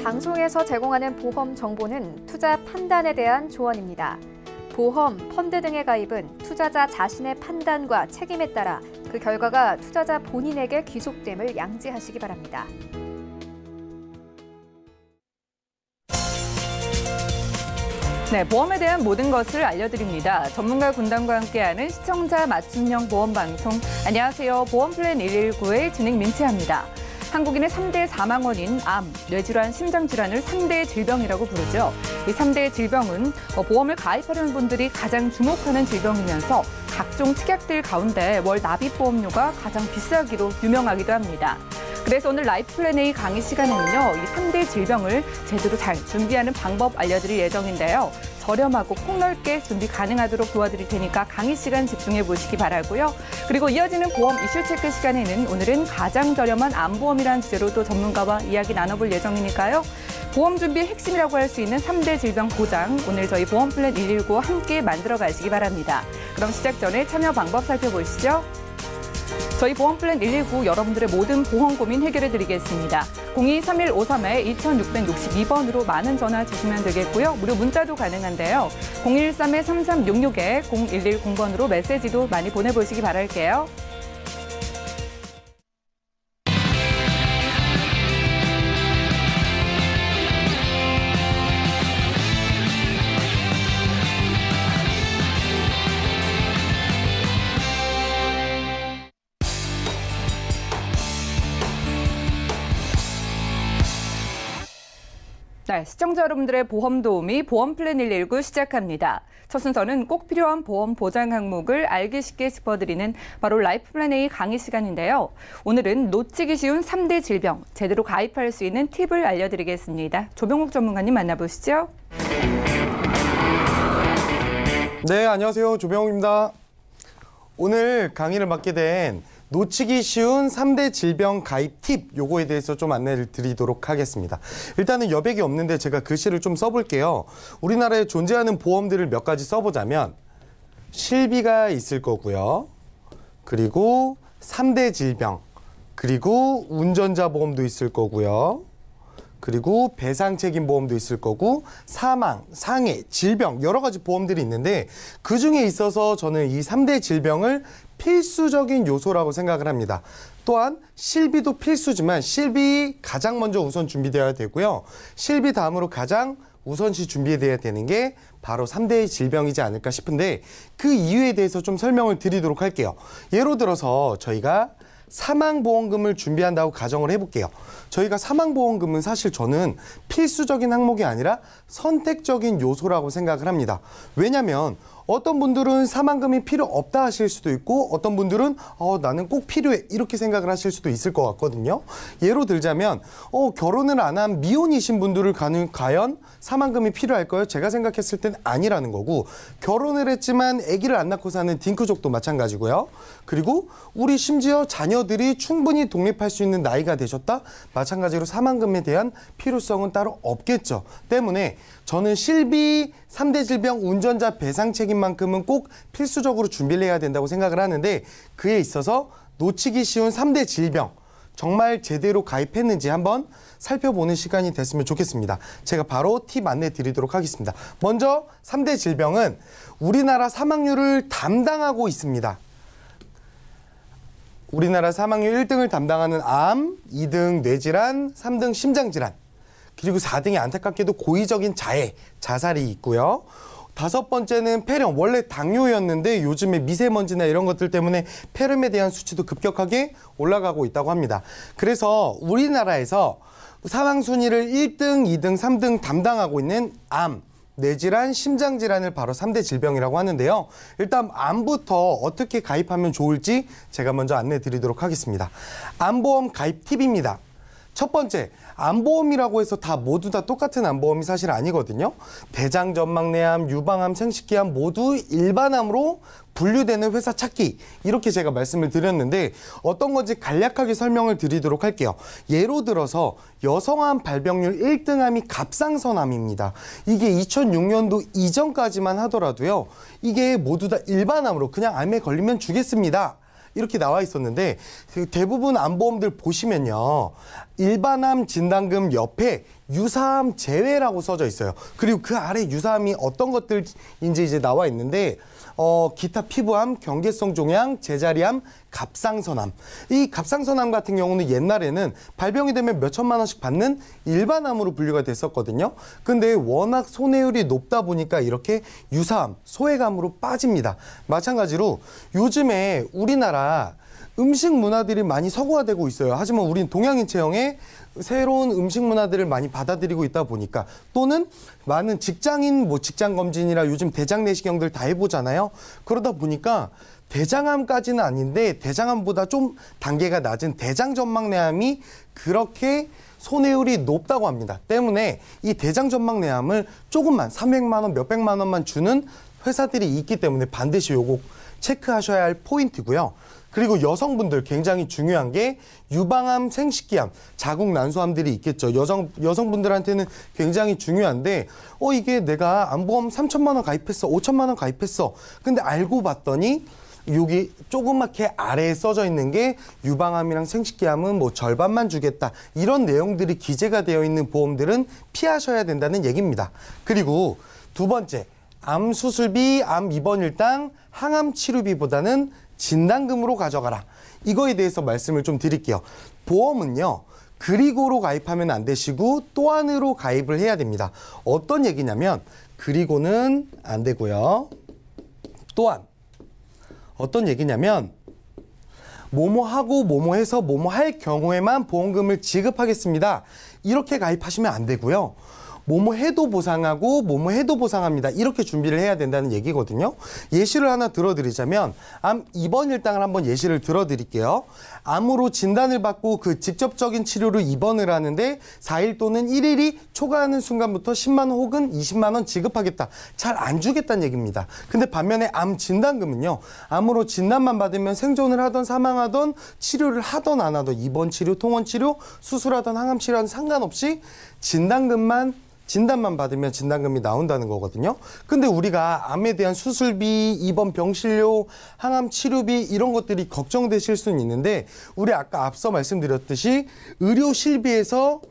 방송에서 제공하는 보험 정보는 투자 판단에 대한 조언입니다. 보험, 펀드 등의 가입은 투자자 자신의 판단과 책임에 따라 그 결과가 투자자 본인에게 귀속됨을 양지하시기 바랍니다. 네, 보험에 대한 모든 것을 알려드립니다. 전문가 군단과 함께하는 시청자 맞춤형 보험 방송. 안녕하세요. 보험플랜 119의 진행 민채합니다. 한국인의 3대 사망 원인 암, 뇌질환, 심장질환을 3대 질병이라고 부르죠. 이 3대 질병은 보험을 가입하려는 분들이 가장 주목하는 질병이면서 각종 특약들 가운데 월 납입보험료가 가장 비싸기로 유명하기도 합니다. 그래서 오늘 라이프플랜 A 강의 시간에는요, 이 3대 질병을 제대로 잘 준비하는 방법 알려드릴 예정인데요. 저렴하고 폭넓게 준비 가능하도록 도와드릴 테니까 강의 시간 집중해 보시기 바라고요. 그리고 이어지는 보험 이슈 체크 시간에는 오늘은 가장 저렴한 암보험이라는 주제로 또 전문가와 이야기 나눠볼 예정이니까요. 보험 준비의 핵심이라고 할 수 있는 3대 질병 보장, 오늘 저희 보험플랜 119와 함께 만들어 가시기 바랍니다. 그럼 시작 전에 참여 방법 살펴보시죠. 저희 보험플랜 119 여러분들의 모든 보험 고민 해결해 드리겠습니다. 023153-2662번으로 많은 전화 주시면 되겠고요. 무료 문자도 가능한데요. 013-3366-0110번으로 메시지도 많이 보내보시기 바랄게요. 네, 시청자 여러분들의 보험 도우미 보험플랜 119 시작합니다. 첫 순서는 꼭 필요한 보험 보장 항목을 알기 쉽게 짚어드리는 바로 라이프플랜 A 강의 시간인데요. 오늘은 놓치기 쉬운 3대 질병, 제대로 가입할 수 있는 팁을 알려드리겠습니다. 조병욱 전문가님 만나보시죠. 네, 안녕하세요. 조병욱입니다. 오늘 강의를 맡게 된 놓치기 쉬운 3대 질병 가입 팁, 요거에 대해서 좀 안내를 드리도록 하겠습니다. 일단은 여백이 없는데 제가 글씨를 좀 써볼게요. 우리나라에 존재하는 보험들을 몇 가지 써보자면 실비가 있을 거고요. 그리고 3대 질병, 그리고 운전자 보험도 있을 거고요. 그리고 배상책임보험도 있을 거고 사망, 상해, 질병 여러 가지 보험들이 있는데 그중에 있어서 저는 이 3대 질병을 필수적인 요소라고 생각을 합니다. 또한 실비도 필수지만 실비 가장 먼저 우선 준비되어야 되고요. 실비 다음으로 가장 우선시 준비되어야 되는 게 바로 3대 질병이지 않을까 싶은데 그 이유에 대해서 좀 설명을 드리도록 할게요. 예로 들어서 저희가 사망보험금을 준비한다고 가정을 해볼게요. 저희가 사망보험금은 사실 저는 필수적인 항목이 아니라 선택적인 요소라고 생각을 합니다. 왜냐하면 어떤 분들은 사망금이 필요 없다 하실 수도 있고 어떤 분들은 나는 꼭 필요해 이렇게 생각을 하실 수도 있을 것 같거든요. 예로 들자면 결혼을 안 한 미혼이신 분들을 과연 사망금이 필요할까요? 제가 생각했을 땐 아니라는 거고 결혼을 했지만 아기를 안 낳고 사는 딩크족도 마찬가지고요. 그리고 우리 심지어 자녀들이 충분히 독립할 수 있는 나이가 되셨다? 마찬가지로 사망금에 대한 필요성은 따로 없겠죠. 때문에 저는 실비, 3대 질병, 운전자 배상 책임만큼은 꼭 필수적으로 준비를 해야 된다고 생각을 하는데 그에 있어서 놓치기 쉬운 3대 질병 정말 제대로 가입했는지 한번 살펴보는 시간이 됐으면 좋겠습니다. 제가 바로 팁 안내 드리도록 하겠습니다. 먼저 3대 질병은 우리나라 사망률을 담당하고 있습니다. 우리나라 사망률 1등을 담당하는 암, 2등 뇌질환, 3등 심장질환, 그리고 4등이 안타깝게도 고의적인 자해, 자살이 있고요. 5번째는 폐렴, 원래 당뇨였는데 요즘에 미세먼지나 이런 것들 때문에 폐렴에 대한 수치도 급격하게 올라가고 있다고 합니다. 그래서 우리나라에서 사망 순위를 1등, 2등, 3등 담당하고 있는 암, 뇌질환, 심장질환을 바로 3대 질병이라고 하는데요. 일단 암부터 어떻게 가입하면 좋을지 제가 먼저 안내 드리도록 하겠습니다. 암보험 가입 팁입니다. 첫 번째, 암보험이라고 해서 모두 다 똑같은 암보험이 사실 아니거든요. 대장전망내암, 유방암, 생식기암 모두 일반암으로 분류되는 회사 찾기, 이렇게 제가 말씀을 드렸는데 어떤 건지 간략하게 설명을 드리도록 할게요. 예로 들어서 여성암 발병률 1등암이 갑상선암입니다. 이게 2006년도 이전까지만 하더라도요. 이게 모두 다 일반암으로 그냥 암에 걸리면 죽겠습니다 이렇게 나와 있었는데 대부분 암보험들 보시면요. 일반암 진단금 옆에 유사암 제외라고 써져 있어요. 그리고 그 아래 유사암이 어떤 것들인지 이제 나와 있는데 기타 피부암, 경계성 종양, 제자리암, 갑상선암. 이 갑상선암 같은 경우는 옛날에는 발병이 되면 몇 천만 원씩 받는 일반암으로 분류가 됐었거든요. 근데 워낙 손해율이 높다 보니까 이렇게 유사암, 소외감으로 빠집니다. 마찬가지로 요즘에 우리나라 음식 문화들이 많이 서구화되고 있어요. 하지만 우린 동양인 체형에 새로운 음식 문화들을 많이 받아들이고 있다 보니까 또는 많은 직장인 직장 검진이라 요즘 대장 내시경들 다 해보잖아요. 그러다 보니까 대장암까지는 아닌데 대장암보다 좀 단계가 낮은 대장 전막내암이 그렇게 손해율이 높다고 합니다. 때문에 이 대장 전막내암을 조금만 300만 원, 몇백만 원만 주는 회사들이 있기 때문에 반드시 요거 체크하셔야 할 포인트고요. 그리고 여성분들 굉장히 중요한 게 유방암, 생식기암, 자궁 난소암들이 있겠죠. 여성분들한테는 굉장히 중요한데 이게 내가 암보험 3천만 원 가입했어, 5천만 원 가입했어. 근데 알고 봤더니 여기 조그맣게 아래에 써져 있는 게 유방암이랑 생식기암은 절반만 주겠다. 이런 내용들이 기재가 되어 있는 보험들은 피하셔야 된다는 얘기입니다. 그리고 두 번째, 암 수술비, 암 입원일당, 항암 치료비보다는 진단금으로 가져가라. 이거에 대해서 말씀을 좀 드릴게요. 보험은요. 그리고로 가입하면 안 되시고 또한으로 가입을 해야 됩니다. 어떤 얘기냐면 그리고는 안 되고요. 또한 어떤 얘기냐면 뭐뭐하고 뭐뭐해서 뭐뭐할 경우에만 보험금을 지급하겠습니다. 이렇게 가입하시면 안 되고요. 뭐뭐해도 보상하고 뭐뭐해도 보상합니다. 이렇게 준비를 해야 된다는 얘기거든요. 예시를 하나 들어드리자면 암 입원 일당을 한번 예시를 들어드릴게요. 암으로 진단을 받고 그 직접적인 치료로 입원을 하는데 4일 또는 1일이 초과하는 순간부터 10만 원 혹은 20만 원 지급하겠다. 잘 안 주겠다는 얘기입니다. 근데 반면에 암 진단금은요. 암으로 진단만 받으면 생존을 하던 사망하던 치료를 하던 안 하던 입원 치료, 통원 치료, 수술하던 항암 치료하던 상관없이 진단만 받으면 진단금이 나온다는 거거든요. 근데 우리가 암에 대한 수술비, 입원 병실료, 항암 치료비 이런 것들이 걱정되실 수는 있는데 우리 아까 앞서 말씀드렸듯이 의료 실비에서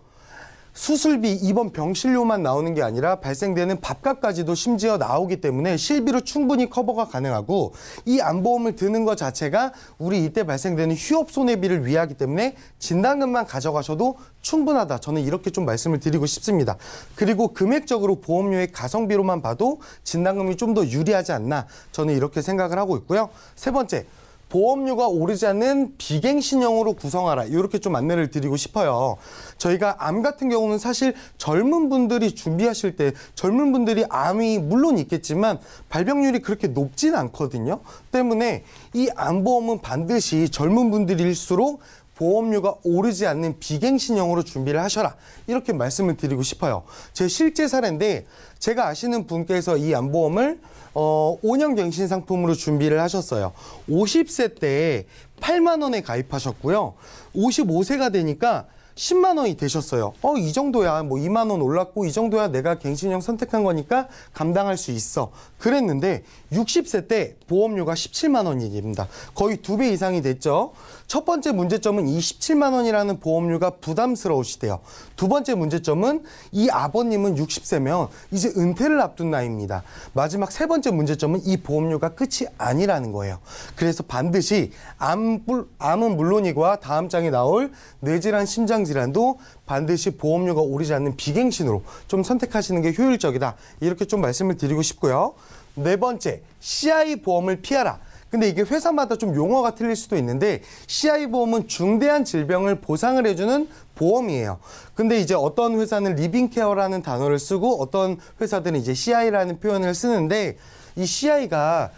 수술비, 입원 병실료만 나오는 게 아니라 발생되는 밥값까지도 심지어 나오기 때문에 실비로 충분히 커버가 가능하고 이 암보험을 드는 것 자체가 우리 이때 발생되는 휴업 손해비를 위하기 때문에 진단금만 가져가셔도 충분하다. 저는 이렇게 좀 말씀을 드리고 싶습니다. 그리고 금액적으로 보험료의 가성비로만 봐도 진단금이 좀 더 유리하지 않나. 저는 이렇게 생각을 하고 있고요. 세 번째. 보험료가 오르지 않는 비갱신형으로 구성하라. 이렇게 좀 안내를 드리고 싶어요. 저희가 암 같은 경우는 사실 젊은 분들이 준비하실 때 젊은 분들이 암이 물론 있겠지만 발병률이 그렇게 높진 않거든요. 때문에 이 암보험은 반드시 젊은 분들일수록 보험료가 오르지 않는 비갱신형으로 준비를 하셔라. 이렇게 말씀을 드리고 싶어요. 제 실제 사례인데 제가 아시는 분께서 이 암보험을 5년 갱신 상품으로 준비를 하셨어요. 50세 때 8만 원에 가입하셨고요. 55세가 되니까 10만 원이 되셨어요. 이 정도야. 2만 원 올랐고 이 정도야 내가 갱신형 선택한 거니까 감당할 수 있어. 그랬는데 60세 때 보험료가 17만 원이 됩니다. 거의 2배 이상이 됐죠. 첫 번째 문제점은 이 17만 원이라는 보험료가 부담스러우시대요. 두 번째 문제점은 이 아버님은 60세면 이제 은퇴를 앞둔 나이입니다. 마지막 세 번째 문제점은 이 보험료가 끝이 아니라는 거예요. 그래서 반드시 암은 물론이고 다음 장에 나올 뇌질환, 심장질환도 반드시 보험료가 오르지 않는 비갱신으로 좀 선택하시는 게 효율적이다. 이렇게 좀 말씀을 드리고 싶고요. 네 번째, CI 보험을 피하라. 근데 이게 회사마다 좀 용어가 틀릴 수도 있는데 CI 보험은 중대한 질병을 보상을 해주는 보험이에요. 근데 이제 어떤 회사는 리빙케어라는 단어를 쓰고 어떤 회사들은 이제 CI라는 표현을 쓰는데 이 CI가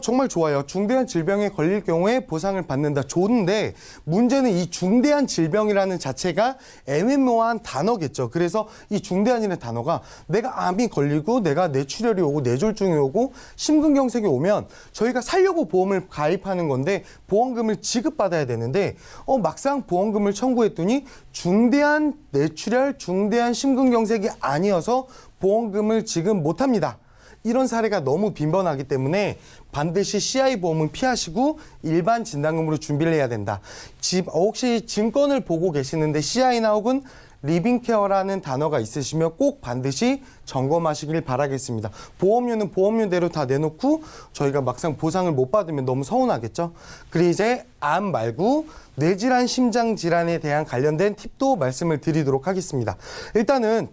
정말 좋아요. 중대한 질병에 걸릴 경우에 보상을 받는다. 좋은데 문제는 이 중대한 질병이라는 자체가 애매모호한 단어겠죠. 그래서 이 중대한이라는 단어가 내가 암이 걸리고 내가 뇌출혈이 오고 뇌졸중이 오고 심근경색이 오면 저희가 살려고 보험을 가입하는 건데 보험금을 지급받아야 되는데 막상 보험금을 청구했더니 중대한 뇌출혈, 중대한 심근경색이 아니어서 보험금을 지급 못합니다. 이런 사례가 너무 빈번하기 때문에 반드시 CI 보험은 피하시고 일반 진단금으로 준비를 해야 된다. 혹시 증권을 보고 계시는데 CI나 혹은 리빙케어라는 단어가 있으시면 꼭 반드시 점검하시길 바라겠습니다. 보험료는 보험료대로 다 내놓고 저희가 막상 보상을 못 받으면 너무 서운하겠죠. 그리고 이제 암 말고 뇌질환, 심장질환에 대한 관련된 팁도 말씀을 드리도록 하겠습니다. 일단은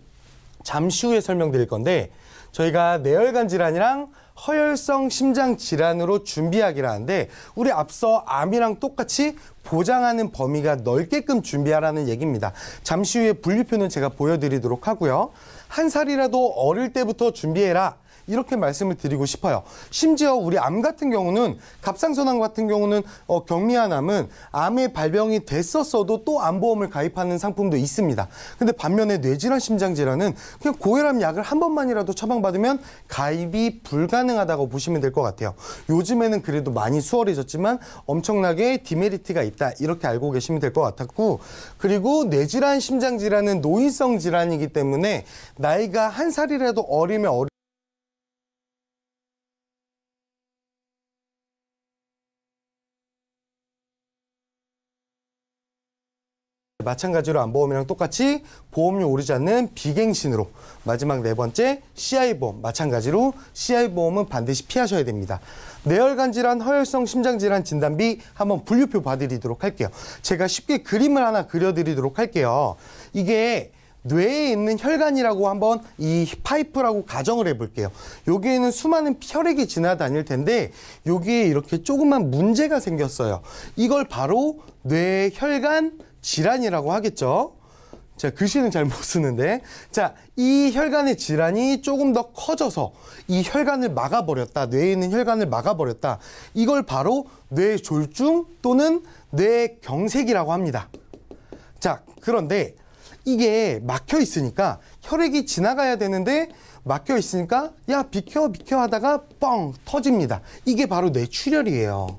잠시 후에 설명드릴 건데 저희가 뇌혈관 질환이랑 허혈성 심장 질환으로 준비하기를 하는데 우리 앞서 암이랑 똑같이 보장하는 범위가 넓게끔 준비하라는 얘기입니다. 잠시 후에 분류표는 제가 보여드리도록 하고요. 한 살이라도 어릴 때부터 준비해라. 이렇게 말씀을 드리고 싶어요. 심지어 우리 암 같은 경우는 갑상선암 같은 경우는 경미한 암은 암의 발병이 됐었어도 또 암보험을 가입하는 상품도 있습니다. 근데 반면에 뇌질환, 심장질환은 그냥 고혈압 약을 한 번만이라도 처방받으면 가입이 불가능하다고 보시면 될 것 같아요. 요즘에는 그래도 많이 수월해졌지만 엄청나게 디메리트가 있다. 이렇게 알고 계시면 될 것 같았고 그리고 뇌질환, 심장질환은 노인성 질환이기 때문에 나이가 한 살이라도 어리면 마찬가지로 암보험이랑 똑같이 보험료 오르지 않는 비갱신으로 마지막 네 번째 CI보험 마찬가지로 CI보험은 반드시 피하셔야 됩니다. 뇌혈관 질환, 허혈성 심장질환 진단비 한번 분류표 봐드리도록 할게요. 제가 쉽게 그림을 하나 그려드리도록 할게요. 이게 뇌에 있는 혈관이라고 한번 이 파이프라고 가정을 해볼게요. 여기에는 수많은 혈액이 지나다닐 텐데 여기에 이렇게 조그만 문제가 생겼어요. 이걸 바로 뇌혈관 질환이라고 하겠죠. 자, 글씨는 잘 못 쓰는데. 자, 이 혈관의 질환이 조금 더 커져서 이 혈관을 막아버렸다. 뇌에 있는 혈관을 막아버렸다. 이걸 바로 뇌졸중 또는 뇌경색이라고 합니다. 자, 그런데 이게 막혀 있으니까 혈액이 지나가야 되는데 막혀 있으니까 야, 비켜 하다가 뻥 터집니다. 이게 바로 뇌출혈이에요.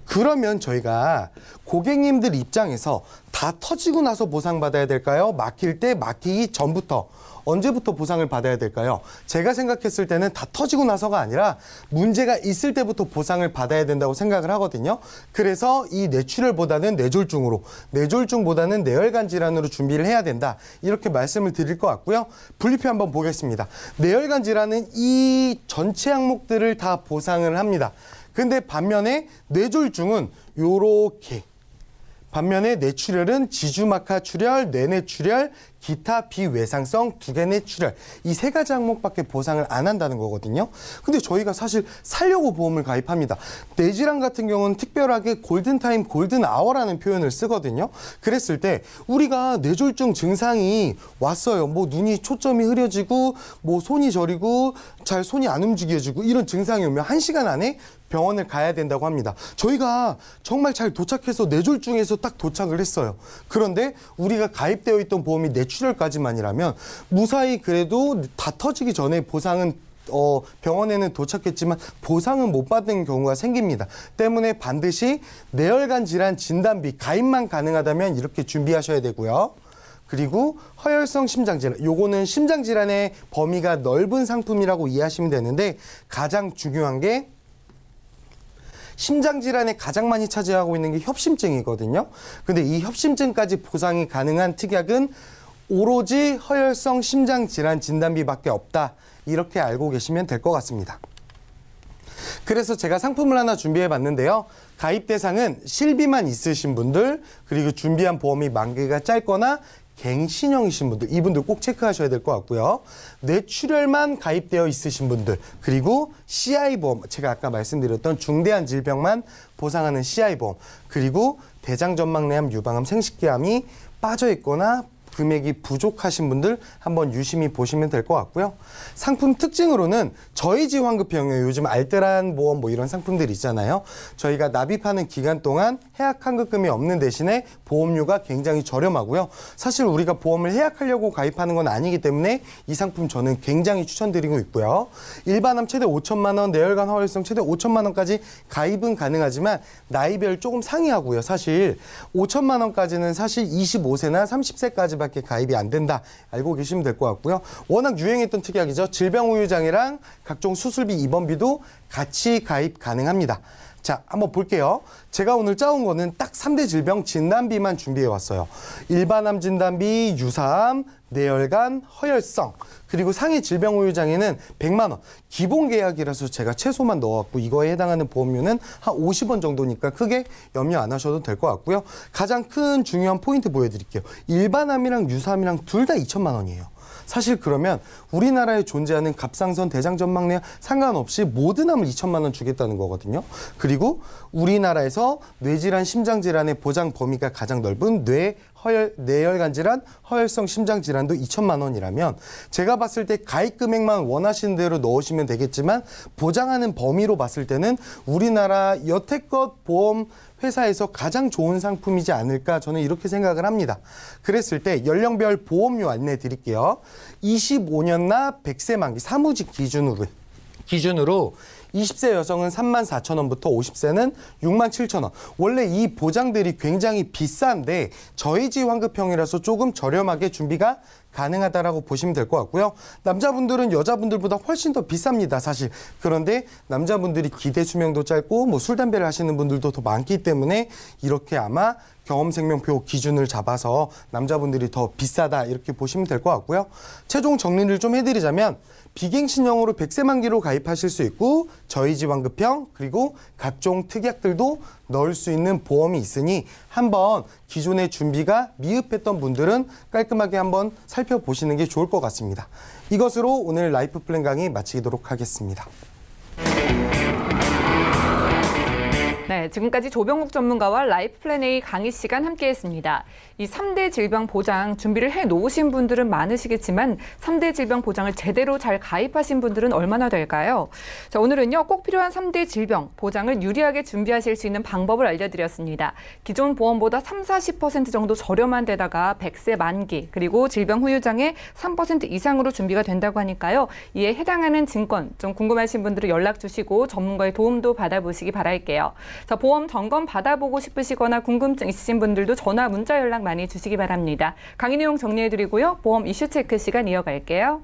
그러면 저희가 고객님들 입장에서 다 터지고 나서 보상받아야 될까요? 막힐 때 막히기 전부터 언제부터 보상을 받아야 될까요? 제가 생각했을 때는 다 터지고 나서가 아니라 문제가 있을 때부터 보상을 받아야 된다고 생각을 하거든요. 그래서 이 뇌출혈보다는 뇌졸중으로, 뇌졸중보다는 뇌혈관 질환으로 준비를 해야 된다. 이렇게 말씀을 드릴 것 같고요. 분류표 한번 보겠습니다. 뇌혈관 질환은 이 전체 항목들을 다 보상을 합니다. 근데 반면에 뇌졸중은 요렇게 반면에 뇌출혈은 지주막하 출혈, 뇌내출혈, 기타 비외상성 두개뇌출혈 이 세 가지 항목밖에 보상을 안 한다는 거거든요. 근데 저희가 사실 살려고 보험을 가입합니다. 뇌질환 같은 경우는 특별하게 골든타임, 골든아워라는 표현을 쓰거든요. 그랬을 때 우리가 뇌졸중 증상이 왔어요. 뭐 눈이 초점이 흐려지고 뭐 손이 저리고 잘 손이 안 움직여지고 이런 증상이 오면 1시간 안에 병원을 가야 된다고 합니다. 저희가 정말 잘 도착해서 뇌졸중에서 딱 도착을 했어요. 그런데 우리가 가입되어 있던 보험이 뇌출혈까지만이라면 무사히 그래도 다 터지기 전에 보상은 병원에는 도착했지만 보상은 못 받는 경우가 생깁니다. 때문에 반드시 뇌혈관 질환 진단비 가입만 가능하다면 이렇게 준비하셔야 되고요. 그리고 허혈성 심장질환, 요거는 심장질환의 범위가 넓은 상품이라고 이해하시면 되는데 가장 중요한 게 심장질환에 가장 많이 차지하고 있는 게 협심증이거든요. 근데 이 협심증까지 보상이 가능한 특약은 오로지 허혈성 심장질환 진단비밖에 없다. 이렇게 알고 계시면 될 것 같습니다. 그래서 제가 상품을 하나 준비해 봤는데요. 가입 대상은 실비만 있으신 분들, 그리고 준비한 보험이 만기가 짧거나 갱신형이신 분들, 이분들 꼭 체크하셔야 될 것 같고요. 뇌출혈만 가입되어 있으신 분들, 그리고 CI보험, 제가 아까 말씀드렸던 중대한 질병만 보상하는 CI보험, 그리고 대장전막내암, 유방암, 생식기암이 빠져 있거나 금액이 부족하신 분들 한번 유심히 보시면 될 것 같고요. 상품 특징으로는 저희지 환급형이에요. 요즘 알뜰한 보험 뭐 이런 상품들 있잖아요. 저희가 납입하는 기간 동안 해약 환급금이 없는 대신에 보험료가 굉장히 저렴하고요. 사실 우리가 보험을 해약하려고 가입하는 건 아니기 때문에 이 상품 저는 굉장히 추천드리고 있고요. 일반암 최대 5천만 원, 뇌혈관 허혈성 최대 5천만 원까지 가입은 가능하지만 나이별 조금 상이하고요. 사실 5천만 원까지는 사실 25세나 30세까지밖에 특약밖에 가입이 안 된다. 알고 계시면 될 것 같고요. 워낙 유행했던 특약이죠. 질병우유장애랑 각종 수술비, 입원비도 같이 가입 가능합니다. 자, 한번 볼게요. 제가 오늘 짜온 거는 딱 3대 질병 진단비만 준비해 왔어요. 일반암 진단비, 유사암, 뇌혈관, 허혈성, 그리고 상해 질병우유장애는 100만 원. 기본 계약이라서 제가 최소만 넣어왔고 이거에 해당하는 보험료는 한 50원 정도니까 크게 염려 안 하셔도 될 것 같고요. 가장 큰 중요한 포인트 보여드릴게요. 일반암이랑 유사암이랑 둘 다 2천만 원이에요. 사실 그러면 우리나라에 존재하는 갑상선, 대장전망내 상관없이 모든 암을 2천만 원 주겠다는 거거든요. 그리고 우리나라에서 뇌질환, 심장질환의 보장 범위가 가장 넓은 뇌혈관 질환, 허혈성 심장질환도 2천만 원이라면 제가 봤을 때 가입 금액만 원하시는 대로 넣으시면 되겠지만 보장하는 범위로 봤을 때는 우리나라 여태껏 보험 회사에서 가장 좋은 상품이지 않을까 저는 이렇게 생각을 합니다. 그랬을 때 연령별 보험료 안내 드릴게요. 25년 나 100세 만기 사무직 기준으로 20세 여성은 34,000원부터 50세는 67,000원. 원래 이 보장들이 굉장히 비싼데 저희지 환급형이라서 조금 저렴하게 준비가 가능하다라고 보시면 될 것 같고요. 남자분들은 여자분들보다 훨씬 더 비쌉니다, 사실. 그런데 남자분들이 기대 수명도 짧고 뭐 술, 담배를 하시는 분들도 더 많기 때문에 이렇게 아마 경험생명표 기준을 잡아서 남자분들이 더 비싸다 이렇게 보시면 될 것 같고요. 최종 정리를 좀 해드리자면 비갱신형으로 100세 만기로 가입하실 수 있고 저희지 환급형 그리고 각종 특약들도 넣을 수 있는 보험이 있으니 한번 기존의 준비가 미흡했던 분들은 깔끔하게 한번 살펴보시는 게 좋을 것 같습니다. 이것으로 오늘 라이프 플랜 강의 마치도록 하겠습니다. 네, 지금까지 조병욱 전문가와 라이프 플랜 A 강의 시간 함께했습니다. 이 3대 질병 보장 준비를 해놓으신 분들은 많으시겠지만 3대 질병 보장을 제대로 잘 가입하신 분들은 얼마나 될까요? 자, 오늘은요, 꼭 필요한 3대 질병 보장을 유리하게 준비하실 수 있는 방법을 알려드렸습니다. 기존 보험보다 30-40% 정도 저렴한 데다가 100세 만기 그리고 질병 후유장애 3% 이상으로 준비가 된다고 하니까요. 이에 해당하는 증권 좀 궁금하신 분들은 연락 주시고 전문가의 도움도 받아보시기 바랄게요. 자, 보험 점검 받아보고 싶으시거나 궁금증 있으신 분들도 전화, 문자 연락 많이 주시기 바랍니다. 강의 내용 정리해드리고요. 보험 이슈 체크 시간 이어갈게요.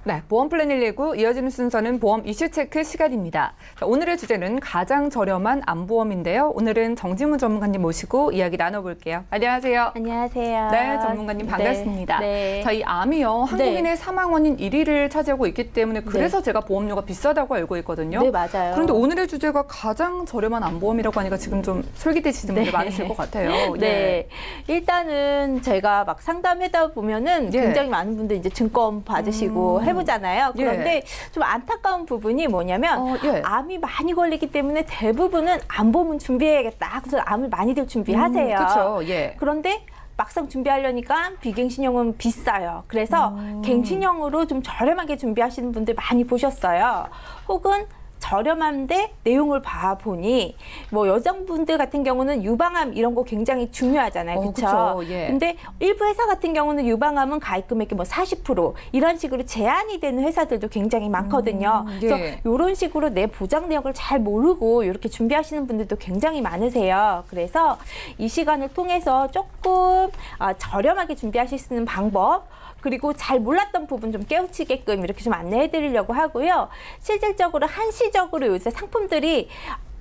네, 보험 플랜 119 이어지는 순서는 보험 이슈 체크 시간입니다. 자, 오늘의 주제는 가장 저렴한 암보험인데요. 오늘은 정지문 전문가님 모시고 이야기 나눠볼게요. 안녕하세요. 안녕하세요. 네, 전문가님 반갑습니다. 네. 자, 이 암이요, 한국인의 네. 사망 원인 1위를 차지하고 있기 때문에 그래서 제가 보험료가 비싸다고 알고 있거든요. 네, 맞아요. 그런데 오늘의 주제가 가장 저렴한 암보험이라고 하니까 지금 좀 솔깃해지시는 분들 많으실 것 같아요. 네. 일단은 제가 막 상담하다 보면은 굉장히 많은 분들 이제 증권 받으시고 해보잖아요. 그런데 좀 안타까운 부분이 뭐냐면 암이 많이 걸리기 때문에 대부분은 암보험은 준비해야겠다. 그래서 암을 많이들 준비하세요. 그렇죠. 그런데 막상 준비하려니까 비갱신형은 비싸요. 그래서 갱신형으로 좀 저렴하게 준비하시는 분들 많이 보셨어요. 혹은 저렴한데 내용을 봐보니 뭐 여성분들 같은 경우는 유방암 이런 거 굉장히 중요하잖아요. 그렇죠? 예. 근데 일부 회사 같은 경우는 유방암은 가입 금액이 뭐 40% 이런 식으로 제한이 되는 회사들도 굉장히 많거든요. 예. 그래서 이런 식으로 내 보장 내역을 잘 모르고 이렇게 준비하시는 분들도 굉장히 많으세요. 그래서 이 시간을 통해서 조금 저렴하게 준비하실 수 있는 방법, 그리고 잘 몰랐던 부분 좀 깨우치게끔 이렇게 좀 안내해 드리려고 하고요. 실질적으로 한시적으로 요새 상품들이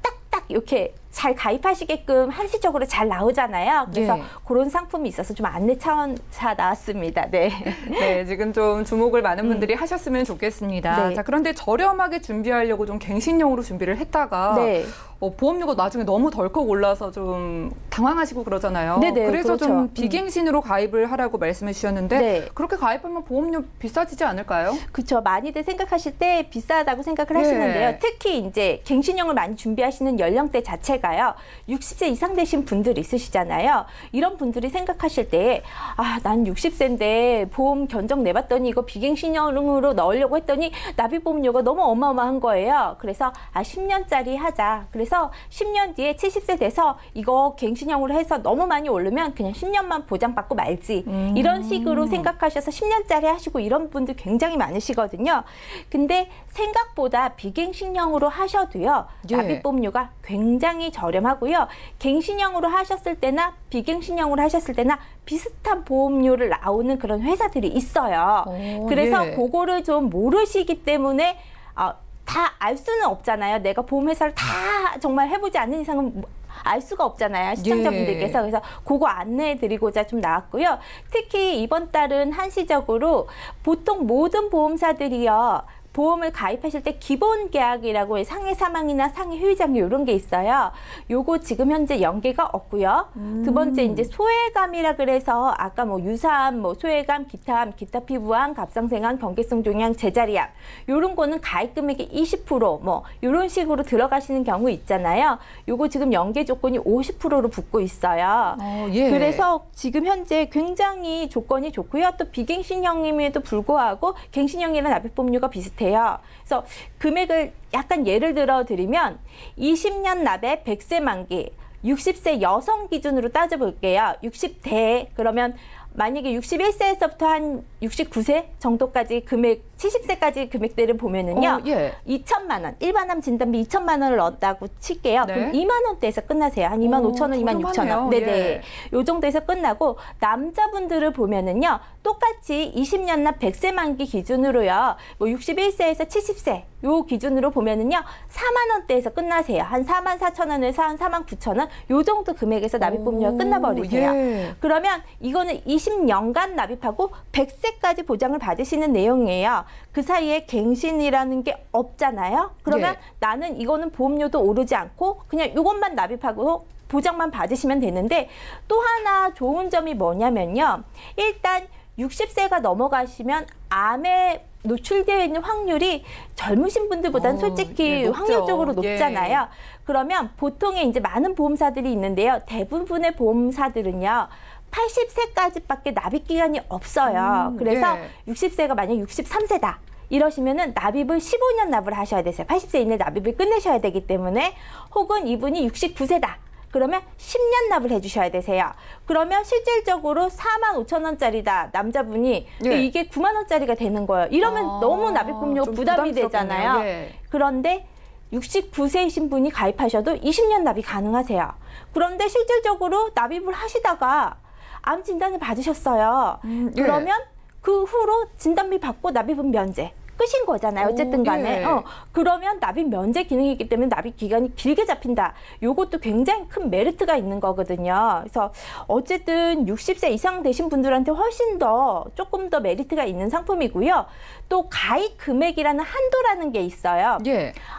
딱딱 이렇게 잘 가입하시게끔 한시적으로 잘 나오잖아요. 그래서 그런 상품이 있어서 좀 안내 차원차 나왔습니다. 네. 네, 지금 좀 주목을 많은 분들이 하셨으면 좋겠습니다. 네. 자, 그런데 저렴하게 준비하려고 좀 갱신형으로 준비를 했다가 네. 보험료가 나중에 너무 덜컥 올라서 좀 당황하시고 그러잖아요. 네네, 그래서 그렇죠. 좀 비갱신으로 가입을 하라고 말씀해 주셨는데 네. 그렇게 가입하면 보험료 비싸지지 않을까요? 그렇죠. 많이들 생각하실 때 비싸다고 생각을 하시는데요. 특히 이제 갱신형을 많이 준비하시는 연령대 자체가요. 60세 이상 되신 분들 있으시잖아요. 이런 분들이 생각하실 때 난 60세인데 보험 견적 내봤더니 이거 비갱신형으로 넣으려고 했더니 납입보험료가 너무 어마어마한 거예요. 그래서 10년짜리 하자. 그래서 10년 뒤에 70세 돼서 이거 갱신형으로 해서 너무 많이 오르면 그냥 10년만 보장받고 말지. 이런 식으로 생각하셔서 10년짜리 하시고 이런 분들 굉장히 많으시거든요. 근데 생각보다 비갱신형으로 하셔도요. 납입보험료가 굉장히 저렴하고요. 갱신형으로 하셨을 때나 비갱신형으로 하셨을 때나 비슷한 보험료를 나오는 그런 회사들이 있어요. 그래서 그거를 좀 모르시기 때문에 다 알 수는 없잖아요. 내가 보험회사를 다 정말 해보지 않는 이상은 알 수가 없잖아요. 시청자분들께서. 그래서 그거 안내해 드리고자 좀 나왔고요. 특히 이번 달은 한시적으로 보통 모든 보험사들이요. 보험을 가입하실 때 기본 계약이라고 상해 사망이나 상해 후유장애 이런 게 있어요. 요거 지금 현재 연계가 없고요. 두 번째 이제 소외감이라 그래서 아까 뭐 유사암, 뭐 소외감, 기타암, 기타 피부암, 갑상생암, 경계성 종양, 제자리암 요런 거는 가입 금액의 20% 뭐 요런 식으로 들어가시는 경우 있잖아요. 요거 지금 연계 조건이 50%로 붙고 있어요. 그래서 지금 현재 굉장히 조건이 좋고요. 또 비갱신형임에도 불구하고 갱신형이랑 납입보험료가 비슷해요. 그래서 금액을 약간 예를 들어 드리면 20년 납에 100세 만기 60세 여성 기준으로 따져볼게요. 60대 그러면 만약에 61세에서부터 한 69세 정도까지 금액 70세까지 금액대를 보면은요. 2천만 원, 일반암 진단비 2천만 원을 넣었다고 칠게요. 그럼 2만 원대에서 끝나세요. 한 2만 5천 원, 2만 6천 원. 네네. 요 정도에서 끝나고 남자분들을 보면은요. 똑같이 20년 납 100세 만기 기준으로요. 뭐 61세에서 70세 요 기준으로 보면은요. 4만 원대에서 끝나세요. 한 4만 4천 원에서 한 4만 9천 원 요 정도 금액에서 납입보험료가 끝나버리세요. 그러면 이거는 20년간 납입하고 100세까지 보장을 받으시는 내용이에요. 그 사이에 갱신이라는 게 없잖아요. 그러면 나는 이거는 보험료도 오르지 않고 그냥 이것만 납입하고 보장만 받으시면 되는데 또 하나 좋은 점이 뭐냐면요. 일단 60세가 넘어가시면 암에 노출되어 있는 확률이 젊으신 분들보다는 솔직히 확률적으로 높잖아요. 그러면 보통의 이제 많은 보험사들이 있는데요. 대부분의 보험사들은요. 80세까지밖에 납입 기간이 없어요. 그래서 60세가 만약 63세다. 이러시면은 납입을 15년 납을 하셔야 되세요. 80세 이내 납입을 끝내셔야 되기 때문에 혹은 이분이 69세다. 그러면 10년 납을 해주셔야 되세요. 그러면 실질적으로 4만 5천 원짜리다. 남자분이 이게 9만 원짜리가 되는 거예요. 이러면 너무 납입보험료 부담이 되잖아요. 그런데 69세이신 분이 가입하셔도 20년 납입이 가능하세요. 그런데 실질적으로 납입을 하시다가 암 진단을 받으셨어요. 그러면 그 후로 진단비 받고 납입은 면제. 끝인 거잖아요. 어쨌든 간에. 그러면 납입 면제 기능이 있기 때문에 납입 기간이 길게 잡힌다. 요것도 굉장히 큰 메리트가 있는 거거든요. 그래서 어쨌든 60세 이상 되신 분들한테 훨씬 더 조금 더 메리트가 있는 상품이고요. 또 가입 금액이라는 한도라는 게 있어요.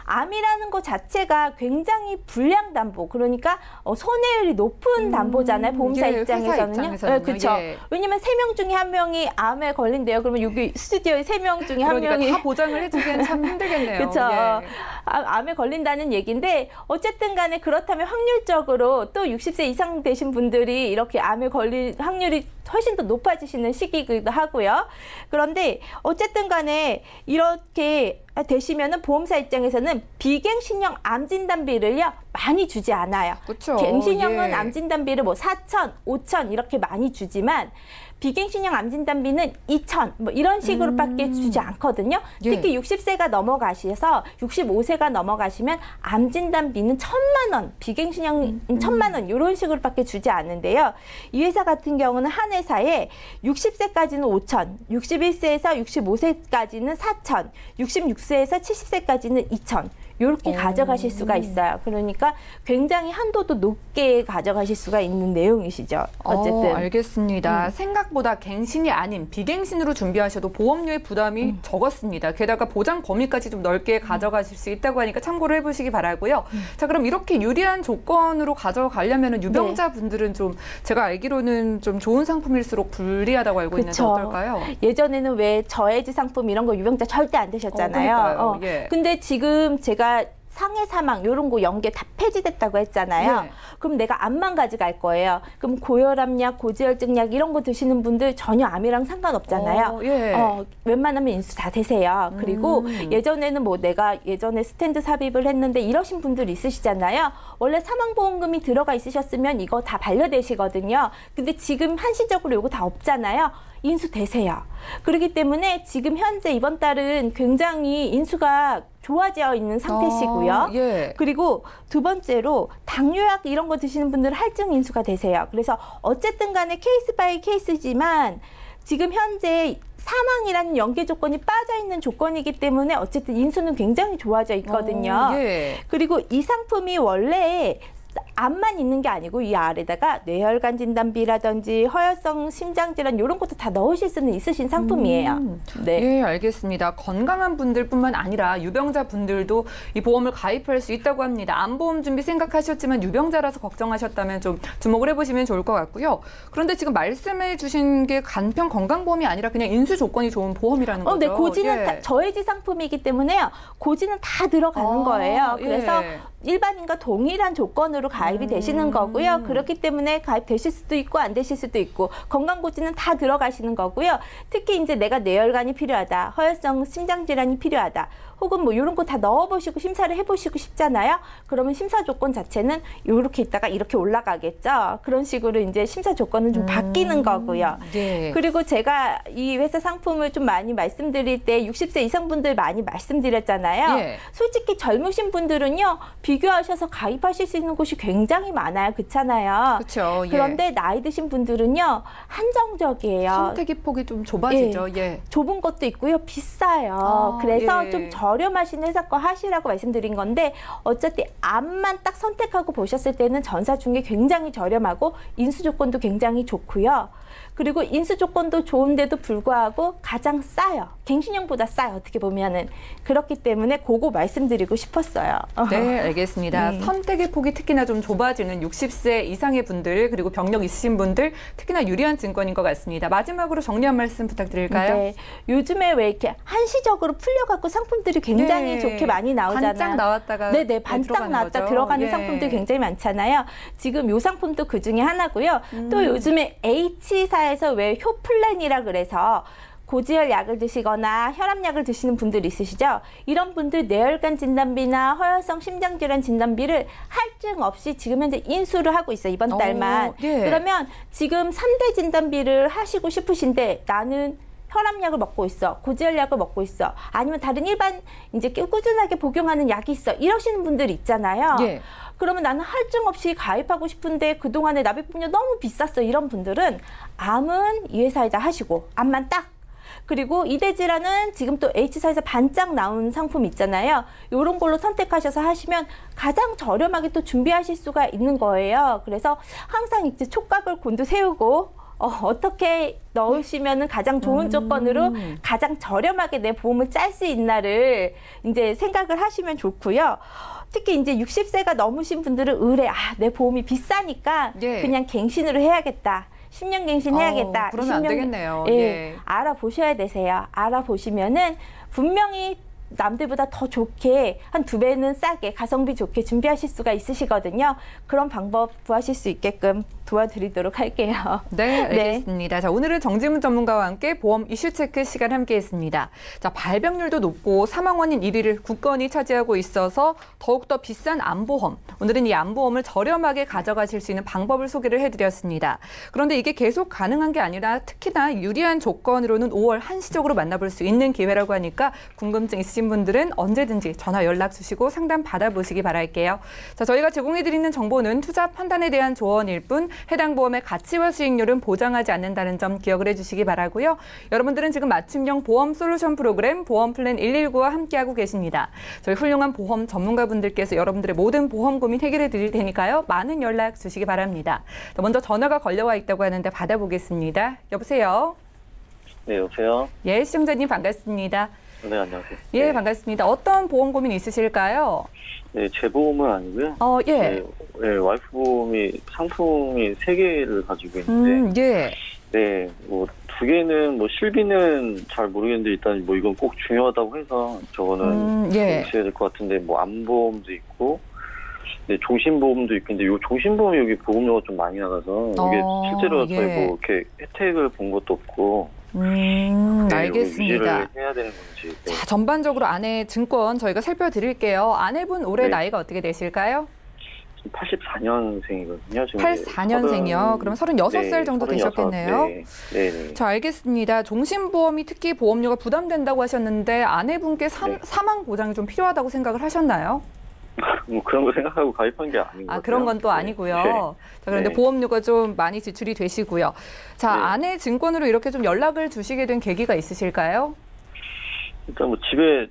암이라는 것 자체가 굉장히 불량 담보, 그러니까 손해율이 높은 담보잖아요. 보험사 입장에서는요. 그렇죠. 왜냐면 3명 중에 1명이 암에 걸린대요. 그러면 여기 스튜디오에 3명 중에 1명이 다 보장을 해주기엔 참 힘들겠네요. 그렇죠. 예. 암에 걸린다는 얘기인데 어쨌든 간에 그렇다면 확률적으로 또 60세 이상 되신 분들이 이렇게 암에 걸릴 확률이 훨씬 더 높아지시는 시기이기도 하고요. 그런데 어쨌든 간에 이렇게 되시면은 보험사 입장에서는 비갱신형 암 진단비를요 많이 주지 않아요. 그렇죠. 갱신형은 암 진단비를 뭐 4,000, 5,000 이렇게 많이 주지만 비갱신형 암 진단비는 2,000 뭐 이런 식으로밖에 주지 않거든요. 특히 60세가 넘어가셔서 65세가 넘어가시면 암 진단비는 1,000만 원, 비갱신형 1,000만 원 이런 식으로밖에 주지 않는데요. 이 회사 같은 경우는 한 회사에 60세까지는 5,000, 61세에서 65세까지는 4,000, 66세에서 70세까지는 2,000. 이렇게 가져가실 수가 있어요. 그러니까 굉장히 한도도 높게 가져가실 수가 있는 내용이시죠. 어쨌든. 알겠습니다. 생각보다 갱신이 아닌 비갱신으로 준비하셔도 보험료의 부담이 적었습니다. 게다가 보장 범위까지 좀 넓게 가져가실 수 있다고 하니까 참고를 해보시기 바라고요. 자, 그럼 이렇게 유리한 조건으로 가져가려면 유병자분들은 좀 제가 알기로는 좀 좋은 상품일수록 불리하다고 알고 있는데 어떨까요? 예전에는 왜 저해지 상품 이런 거 유병자 절대 안 되셨잖아요. 근데 지금 제가 상해 사망 이런 거 연계 다 폐지됐다고 했잖아요. 그럼 내가 암만 가져갈 거예요. 그럼 고혈압약, 고지혈증약 이런 거 드시는 분들 전혀 암이랑 상관없잖아요. 웬만하면 인수 다 되세요. 그리고 예전에는 뭐 내가 예전에 스탠드 삽입을 했는데 이러신 분들 있으시잖아요. 원래 사망보험금이 들어가 있으셨으면 이거 다 반려되시거든요. 근데 지금 한시적으로 이거 다 없잖아요. 인수되세요. 그렇기 때문에 지금 현재 이번 달은 굉장히 인수가 좋아져 있는 상태시고요. 그리고 두 번째로 당뇨약 이런 거 드시는 분들은 할증 인수가 되세요. 그래서 어쨌든 간에 케이스 바이 케이스지만 지금 현재 사망이라는 연계 조건이 빠져 있는 조건이기 때문에 어쨌든 인수는 굉장히 좋아져 있거든요. 그리고 이 상품이 원래 암만 있는 게 아니고 이 아래다가 뇌혈관 진단비라든지 허혈성 심장질환 이런 것도 다 넣으실 수는 있으신 상품이에요. 예, 알겠습니다. 건강한 분들뿐만 아니라 유병자 분들도 이 보험을 가입할 수 있다고 합니다. 암보험 준비 생각하셨지만 유병자라서 걱정하셨다면 좀 주목을 해보시면 좋을 것 같고요. 그런데 지금 말씀해 주신 게 간편 건강보험이 아니라 그냥 인수 조건이 좋은 보험이라는 거죠? 네, 고지는 다 저해지 상품이기 때문에요. 고지는 다 들어가는 거예요. 그래서 일반인과 동일한 조건으로 가입이 되시는 거고요. 그렇기 때문에 가입되실 수도 있고 안 되실 수도 있고 건강고지는 다 들어가시는 거고요. 특히 이제 내가 뇌혈관이 필요하다, 허혈성 심장질환이 필요하다, 혹은 뭐 이런 거 다 넣어보시고 심사를 해보시고 싶잖아요. 그러면 심사 조건 자체는 이렇게 있다가 이렇게 올라가겠죠. 그런 식으로 이제 심사 조건은 좀 바뀌는 거고요. 그리고 제가 이 회사 상품을 좀 많이 말씀드릴 때 60세 이상 분들 많이 말씀드렸잖아요. 솔직히 젊으신 분들은요. 비교하셔서 가입하실 수 있는 곳이 굉장히 많아요. 그렇잖아요. 그렇죠. 그런데 나이 드신 분들은요. 한정적이에요. 선택의 폭이 좀 좁아지죠. 좁은 것도 있고요. 비싸요. 그래서 좀 저렴하신 회사 거 하시라고 말씀드린 건데 어차피 암만 딱 선택하고 보셨을 때는 전사 중에 굉장히 저렴하고 인수 조건도 굉장히 좋고요. 그리고 인수 조건도 좋은데도 불구하고 가장 싸요. 갱신형보다 싸요. 어떻게 보면은. 그렇기 때문에 그거 말씀드리고 싶었어요. 네, 알겠습니다. 선택의 폭이 특히나 좀 좁아지는 60세 이상의 분들 그리고 병력 있으신 분들 특히나 유리한 증권인 것 같습니다. 마지막으로 정리한 말씀 부탁드릴까요? 네, 요즘에 왜 이렇게 한시적으로 풀려갖고 상품들이 굉장히 좋게 많이 나오잖아요. 반짝 나왔다가 반짝 나왔다 들어가는 상품들 굉장히 많잖아요. 지금 요 상품도 그 중에 하나고요. 또 요즘에 H사에서 왜 효플랜이라 그래서 고지혈 약을 드시거나 혈압약을 드시는 분들 있으시죠? 이런 분들 뇌혈관 진단비나 허혈성 심장질환 진단비를 할증 없이 지금 현재 인수를 하고 있어요. 이번 달만. 그러면 지금 3대 진단비를 하시고 싶으신데 나는 혈압약을 먹고 있어, 고지혈약을 먹고 있어, 아니면 다른 일반 이제 꾸준하게 복용하는 약이 있어 이러시는 분들 있잖아요. 그러면 나는 할증 없이 가입하고 싶은데 그동안에 납입금료 너무 비쌌어 이런 분들은 암은 이 회사에다 하시고 암만 딱. 그리고 이대질환은 지금 또 H사에서 반짝 나온 상품 있잖아요. 이런 걸로 선택하셔서 하시면 가장 저렴하게 또 준비하실 수가 있는 거예요. 그래서 항상 이제 촉각을 곤두세우고 어떻게 넣으시면은 가장 좋은 조건으로 가장 저렴하게 내 보험을 짤 수 있나를 이제 생각을 하시면 좋고요. 특히 이제 60세가 넘으신 분들은 내 보험이 비싸니까 그냥 갱신으로 해야겠다. 10년 갱신해야겠다. 그러면 안 되겠네요. 예, 예. 알아보셔야 되세요. 알아보시면은 분명히 남들보다 더 좋게 한 2배는 싸게 가성비 좋게 준비하실 수가 있으시거든요. 그런 방법 구하실 수 있게끔 도와드리도록 할게요. 네, 알겠습니다. 네. 자, 오늘은 정지문 전문가와 함께 보험 이슈 체크 시간 함께했습니다. 자, 발병률도 높고 사망 원인 1위를 국건이 차지하고 있어서 더욱더 비싼 암보험. 오늘은 이 암보험을 저렴하게 가져가실 수 있는 방법을 소개를 해드렸습니다. 그런데 이게 계속 가능한 게 아니라 특히나 유리한 조건으로는 5월 한시적으로 만나볼 수 있는 기회라고 하니까 궁금증 있으신 분들은 언제든지 전화 연락 주시고 상담 받아보시기 바랄게요. 자, 저희가 제공해드리는 정보는 투자 판단에 대한 조언일 뿐 해당 보험의 가치와 수익률은 보장하지 않는다는 점 기억을 해주시기 바라고요. 여러분들은 지금 맞춤형 보험 솔루션 프로그램 보험 플랜 119와 함께하고 계십니다. 저희 훌륭한 보험 전문가분들께서 여러분들의 모든 보험 고민 해결해 드릴 테니까요. 많은 연락 주시기 바랍니다. 먼저 전화가 걸려와 있다고 하는데 받아보겠습니다. 여보세요? 네, 여보세요? 예, 시청자님 반갑습니다. 네, 안녕하세요. 예, 반갑습니다. 어떤 보험 고민 있으실까요? 네, 제 보험은 아니고요. 예. 네, 네, 와이프 보험이 상품이 3개를 가지고 있는데, 예. 네, 뭐 2개는 뭐 실비는 잘 모르겠는데 일단 뭐 이건 꼭 중요하다고 해서 저거는 예. 있어야 될 것 같은데 뭐 암보험도 있고, 네, 종신보험도 있고, 근데 요 종신보험이 여기 보험료가 좀 많이 나가서 이게 실제로 저희 뭐 이렇게 혜택을 본 것도 없고. 네, 알겠습니다. 해야 되는 건지. 네. 자, 전반적으로 아내 증권 저희가 살펴드릴게요. 아내분 올해 네. 나이가 어떻게 되실까요? 84년생이거든요. 84년생이요? 그럼 36살 네, 정도 36. 되셨겠네요? 네, 네. 자, 알겠습니다. 종신보험이 특히 보험료가 부담된다고 하셨는데 아내분께 사망 보장이 좀 필요하다고 생각을 하셨나요? 뭐 그런 거 생각하고 가입한 게 아닌 것 같아요. 그런 건 또 아니고요. 네. 자, 그런데 네. 보험료가 좀 많이 지출이 되시고요. 자, 네. 아내 증권으로 이렇게 좀 연락을 주시게 된 계기가 있으실까요? 일단 뭐 집에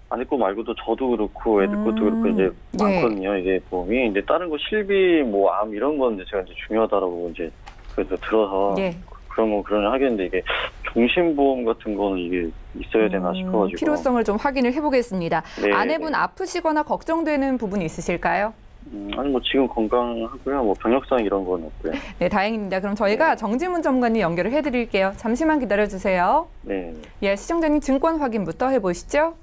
아내 거 말고도 저도 그렇고 애들 것도 그렇고 이제 많거든요. 이게 보험이. 근데 다른 거 실비 뭐 암 이런 건 제가 이제 중요하다라고 이제 그래서 들어서 그런 건 그러냐 하겠는데 이게 종신보험 같은 거는 이게 있어야 되나 싶어가지고 필요성을 좀 확인을 해보겠습니다. 네, 아내분 아프시거나 걱정되는 부분이 있으실까요? 아니 뭐 지금 건강하고요. 뭐 병역상 이런 건 없고요. 네, 다행입니다. 그럼 저희가 정지문 전문가님 연결을 해드릴게요. 잠시만 기다려주세요. 네. 예, 시청자님 증권 확인부터 해보시죠.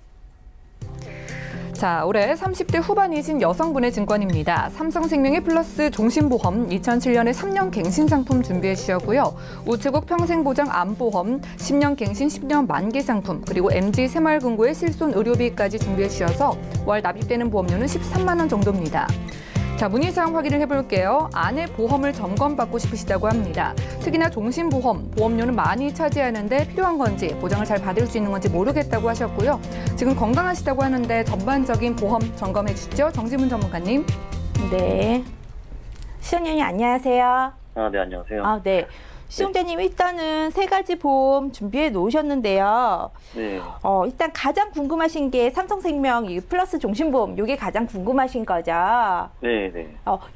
자, 올해 30대 후반이신 여성분의 증권입니다. 삼성생명의 플러스 종신보험 2007년에 3년 갱신 상품 준비해 주셨고요. 우체국 평생보장 암보험 10년 갱신 10년 만기 상품 그리고 MG 새마을금고의 실손 의료비까지 준비해 주셔서 월 납입되는 보험료는 13만 원 정도입니다. 자, 문의사항 확인을 해볼게요. 아내 보험을 점검받고 싶으시다고 합니다. 특히나 종신보험, 보험료는 많이 차지하는데 필요한 건지 보장을 잘 받을 수 있는 건지 모르겠다고 하셨고요. 지금 건강하시다고 하는데 전반적인 보험 점검해 주시죠. 정지문 전문가님. 네. 시청자님 안녕하세요. 네, 안녕하세요. 네. 시청자님 일단은 3가지 보험 준비해 놓으셨는데요. 네. 일단 가장 궁금하신 게 삼성생명 이 플러스 종신보험 요게 가장 궁금하신 거죠? 네, 네.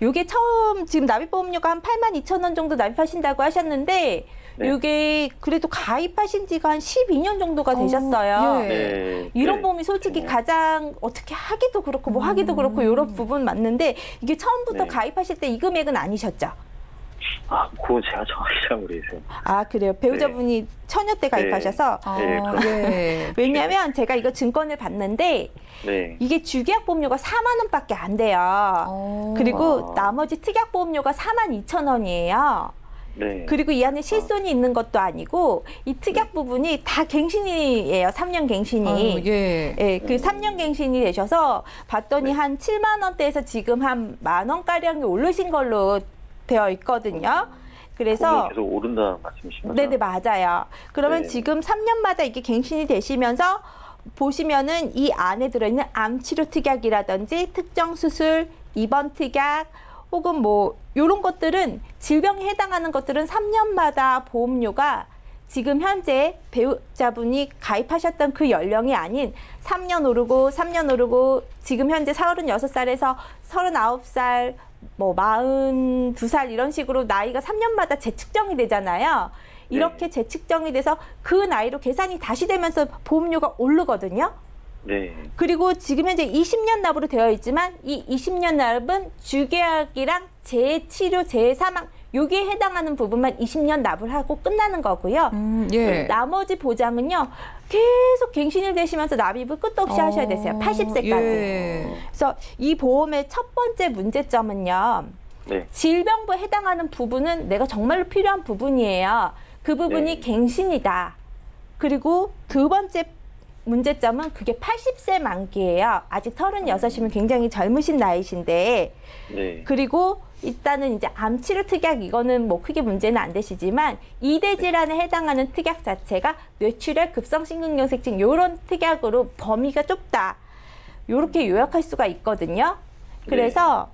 요게 처음 지금 납입보험료가 한 82,000원 정도 납입하신다고 하셨는데 네. 요게 그래도 가입하신 지가 한 12년 정도가 되셨어요. 네. 이런 보험이 솔직히 가장 어떻게 하기도 그렇고 뭐 하기도 그렇고 이런 부분 맞는데 이게 처음부터 가입하실 때 이 금액은 아니셨죠? 그건 제가 정확히 잘 모르겠어요. 그래요? 배우자분이 처녀 때 가입하셔서? 네. 왜냐면 제가 이거 증권을 봤는데 이게 주계약 보험료가 4만 원밖에 안 돼요. 그리고 나머지 특약 보험료가 42,000원이에요. 네. 그리고 이 안에 실손이 있는 것도 아니고 이 특약 부분이 다 갱신이에요. 3년 갱신이. 그 3년 갱신이 되셔서 봤더니 한 7만 원대에서 지금 한 만 원가량이 오르신 걸로 되어 있거든요. 그래서 계속 오른다는 말씀이신 거죠? 네네, 맞아요. 그러면 지금 3년마다 이게 갱신이 되시면서 보시면은 이 안에 들어있는 암치료 특약이라든지 특정 수술, 입원 특약 혹은 뭐 이런 것들은 질병에 해당하는 것들은 3년마다 보험료가 지금 현재 배우자분이 가입하셨던 그 연령이 아닌 3년 오르고 3년 오르고 지금 현재 36살에서 39살 뭐 42살 이런 식으로 나이가 3년마다 재측정이 되잖아요. 이렇게 재측정이 돼서 그 나이로 계산이 다시 되면서 보험료가 오르거든요. 네. 그리고 지금 현재 20년 납으로 되어 있지만 이 20년 납은 주계약이랑 재치료, 재사망 여기에 해당하는 부분만 20년 납을 하고 끝나는 거고요. 예. 나머지 보장은요. 계속 갱신일 되시면서 납입을 끝도 없이 하셔야 되세요. 80세까지. 예. 그래서 이 보험의 첫 번째 문제점은요. 네. 질병부에 해당하는 부분은 내가 정말로 필요한 부분이에요. 그 부분이 네. 갱신이다. 그리고 두 번째 문제점은 그게 80세 만기예요. 아직 36이면 굉장히 젊으신 나이신데. 네. 그리고 일단은 이제 암치료 특약 이거는 뭐 크게 문제는 안 되시지만 이대 질환에 해당하는 특약 자체가 뇌출혈, 급성심근경색증 이런 특약으로 범위가 좁다. 이렇게 요약할 수가 있거든요. 그래서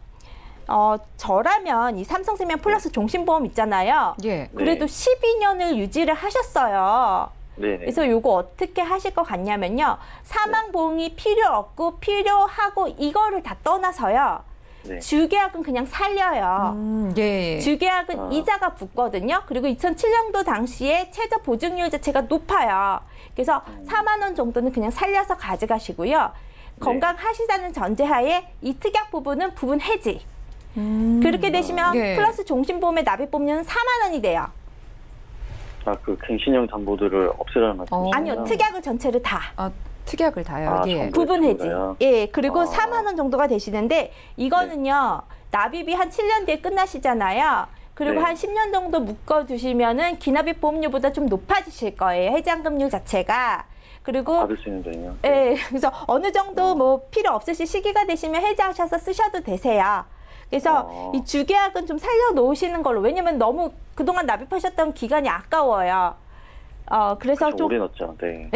저라면 이 삼성생명 플러스 종신보험 있잖아요. 예. 그래도 12년을 유지를 하셨어요. 네. 그래서 요거 어떻게 하실 것 같냐면요. 사망보험이 필요 없고 필요하고 이거를 다 떠나서요. 네. 주계약은 그냥 살려요. 예. 주계약은 이자가 붙거든요. 그리고 2007년도 당시에 최저 보증률 자체가 높아요. 그래서 4만 원 정도는 그냥 살려서 가져가시고요. 건강하시다는 전제하에 이 특약 부분은 부분 해지. 그렇게 되시면 예. 플러스 종신보험의 납입보험료는 4만 원이 돼요. 아, 그 갱신형 담보들을 없애라는 말씀이시죠? 아니요, 특약을 전체를 다. 특약을 다요. 예. 전부 부분 해지. 전부요? 예, 그리고 4만 원 정도가 되시는데 이거는요. 납입이 한 7년 뒤에 끝나시잖아요. 그리고 네. 한 10년 정도 묶어두시면은 기납입 보험료보다 좀 높아지실 거예요. 해지환급률 자체가. 그리고 받을 수 있는 돈이요? 예, 그래서 어느 정도 뭐 필요 없으실 시기가 되시면 해지하셔서 쓰셔도 되세요. 그래서 이 주계약은 좀 살려놓으시는 걸로. 왜냐면 너무 그동안 납입하셨던 기간이 아까워요. 그래서 좀 오래 넣었죠. 네.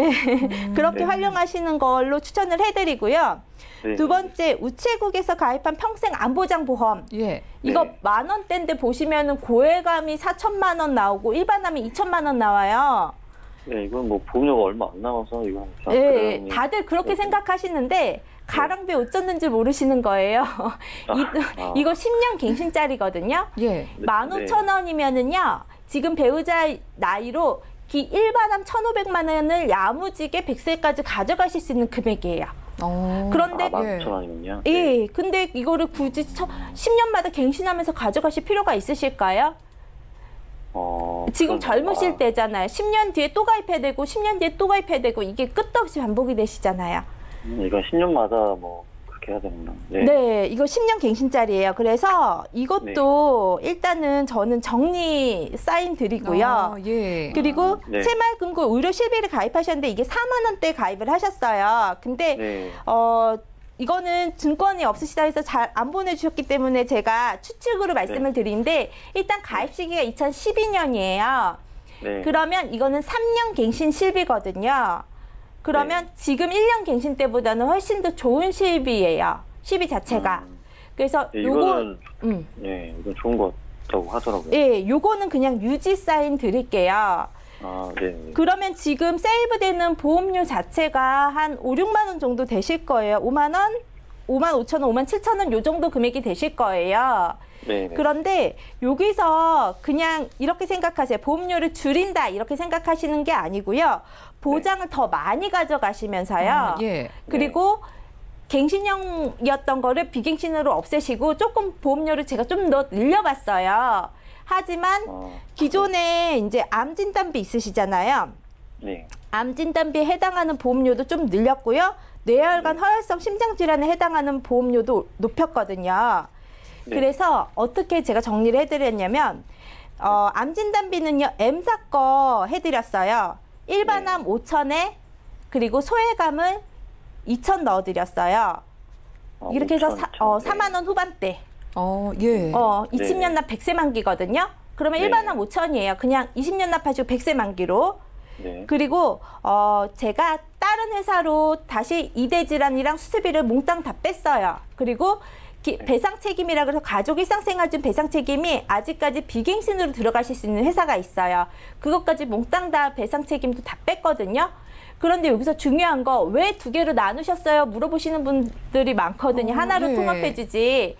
그렇게 네. 활용하시는 걸로 추천을 해드리고요. 네. 두 번째, 우체국에서 가입한 평생 안보장 보험. 예. 이거 네. 10,000원대인데 보시면은 고액암이 4천만 원 나오고 일반암이 2천만 원 나와요. 네, 이건 뭐 보험료가 얼마 안 나와서 이건 예, 다들 그렇게 생각하시는데 가랑비 어쩌는지 모르시는 거예요. 이거 10년 갱신짜리거든요. 예. 15,000원이면은요. 지금 배우자 나이로 일반암 1,500만 원을 야무지게 100세까지 가져가실 수 있는 금액이에요. 그런데 15,000원이면요? 예, 근데 이거를 굳이 10년마다 갱신하면서 가져가실 필요가 있으실까요? 지금 젊으실 때잖아요. 10년 뒤에 또 가입해야 되고 10년 뒤에 또 가입해야 되고 이게 끝도 없이 반복이 되시잖아요. 이건 10년마다 뭐 그렇게 해야 되는구나. 네. 네, 이거 10년 갱신짜리예요. 그래서 이것도 일단은 저는 정리 사인 드리고요. 예. 그리고 새마을금고 의료 실비를 가입하셨는데 이게 4만 원대 가입을 하셨어요. 근데 이거는 증권이 없으시다 해서 잘 안 보내주셨기 때문에 제가 추측으로 말씀을 드리는데 일단 가입 시기가 2012년이에요. 그러면 이거는 3년 갱신 실비거든요. 그러면 지금 1년 갱신 때보다는 훨씬 더 좋은 실비예요. 실비 자체가. 그래서 이거는 이건 좋은 것 같다고 하더라고요. 예, 요거는 그냥 유지 사인 드릴게요. 네. 그러면 지금 세이브되는 보험료 자체가 한 5, 6만 원 정도 되실 거예요. 5만 원, 5만 5천 원, 5만 7천 원 요 정도 금액이 되실 거예요. 네. 그런데 여기서 그냥 이렇게 생각하세요. 보험료를 줄인다 이렇게 생각하시는 게 아니고요. 보장을 더 많이 가져가시면서요. 그리고 갱신형이었던 거를 비갱신으로 없애시고 조금 보험료를 제가 좀 더 늘려봤어요. 하지만 기존에 이제 암 진단비 있으시잖아요. 암 진단비에 해당하는 보험료도 좀 늘렸고요. 뇌혈관 허혈성 심장질환에 해당하는 보험료도 높였거든요. 그래서 어떻게 제가 정리를 해드렸냐면 암 진단비는요. M사 거 해드렸어요. 일반암 5천에 그리고 소외감을 2천 넣어드렸어요. 이렇게 해서 4만 원 후반대. 20년 납 100세 만기거든요. 그러면 일반암 5천이에요. 그냥 20년 납하시고 100세 만기로. 그리고 제가 다른 회사로 다시 이대 질환이랑 수술비를 몽땅 다 뺐어요. 그리고 배상 책임이라 그래서 가족 일상생활중 배상 책임이 아직까지 비갱신으로 들어가실 수 있는 회사가 있어요. 그것까지 몽땅 다 배상 책임도 다 뺐거든요. 그런데 여기서 중요한 거 왜 두 개로 나누셨어요? 물어보시는 분들이 많거든요. 하나로 통합해주지.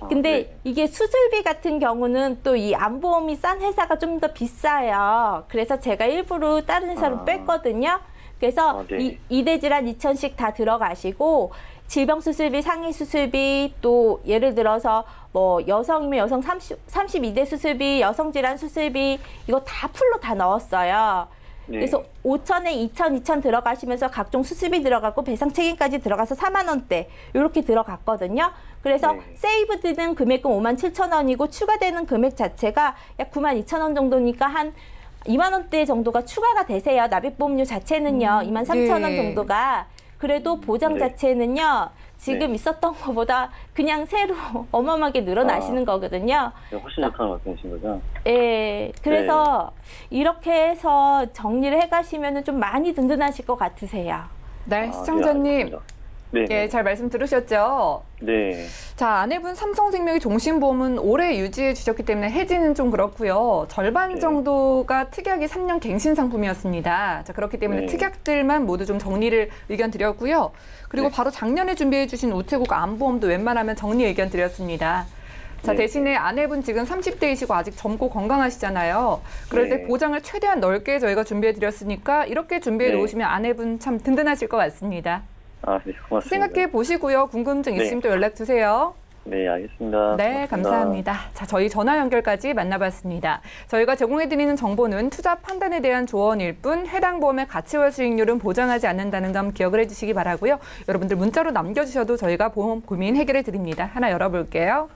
근데 이게 수술비 같은 경우는 또 이 암보험이 싼 회사가 좀 더 비싸요. 그래서 제가 일부러 다른 회사로 뺐거든요. 그래서 이대 질환 2천씩 다 들어가시고 질병 수술비, 상해 수술비, 또 예를 들어서 뭐 여성이면 여성 32대 수술비, 여성 질환 수술비 이거 다 풀로 다 넣었어요. 네. 그래서 5천에 2천 들어가시면서 각종 수술비 들어가고 배상 책임까지 들어가서 4만 원대 이렇게 들어갔거든요. 그래서 네. 세이브 드는 금액은 5만 7천 원이고 추가되는 금액 자체가 약 9만 2천 원 정도니까 한 2만 원대 정도가 추가가 되세요. 납입보험료 자체는요. 2만 3천 원 정도가. 그래도 보장 자체는요. 지금 있었던 것보다 그냥 새로 어마어마하게 늘어나시는 거거든요. 훨씬 좋다는 말씀이신 거죠? 예. 그래서 이렇게 해서 정리를 해가시면 좀 많이 든든하실 것 같으세요. 네, 시청자님. 네. 예, 잘 말씀 들으셨죠? 네. 자, 아내분 삼성생명의 종신보험은 오래 유지해 주셨기 때문에 해지는 좀 그렇고요. 절반 정도가 특약이 3년 갱신 상품이었습니다. 자, 그렇기 때문에 특약들만 모두 좀 정리를 의견 드렸고요. 그리고 바로 작년에 준비해 주신 우체국 암보험도 웬만하면 정리 의견 드렸습니다. 자, 대신에 아내분 지금 30대이시고 아직 젊고 건강하시잖아요. 그럴 때 보장을 최대한 넓게 저희가 준비해 드렸으니까 이렇게 준비해 놓으시면 아내분 참 든든하실 것 같습니다. 아, 네, 고맙습니다. 생각해 보시고요. 궁금증 있으면 또 연락 주세요. 네, 알겠습니다. 네, 감사합니다. 자, 저희 전화 연결까지 만나봤습니다. 저희가 제공해드리는 정보는 투자 판단에 대한 조언일 뿐 해당 보험의 가치와 수익률은 보장하지 않는다는 점 기억을 해주시기 바라고요. 여러분들 문자로 남겨주셔도 저희가 보험 고민 해결해 드립니다. 하나 열어볼게요.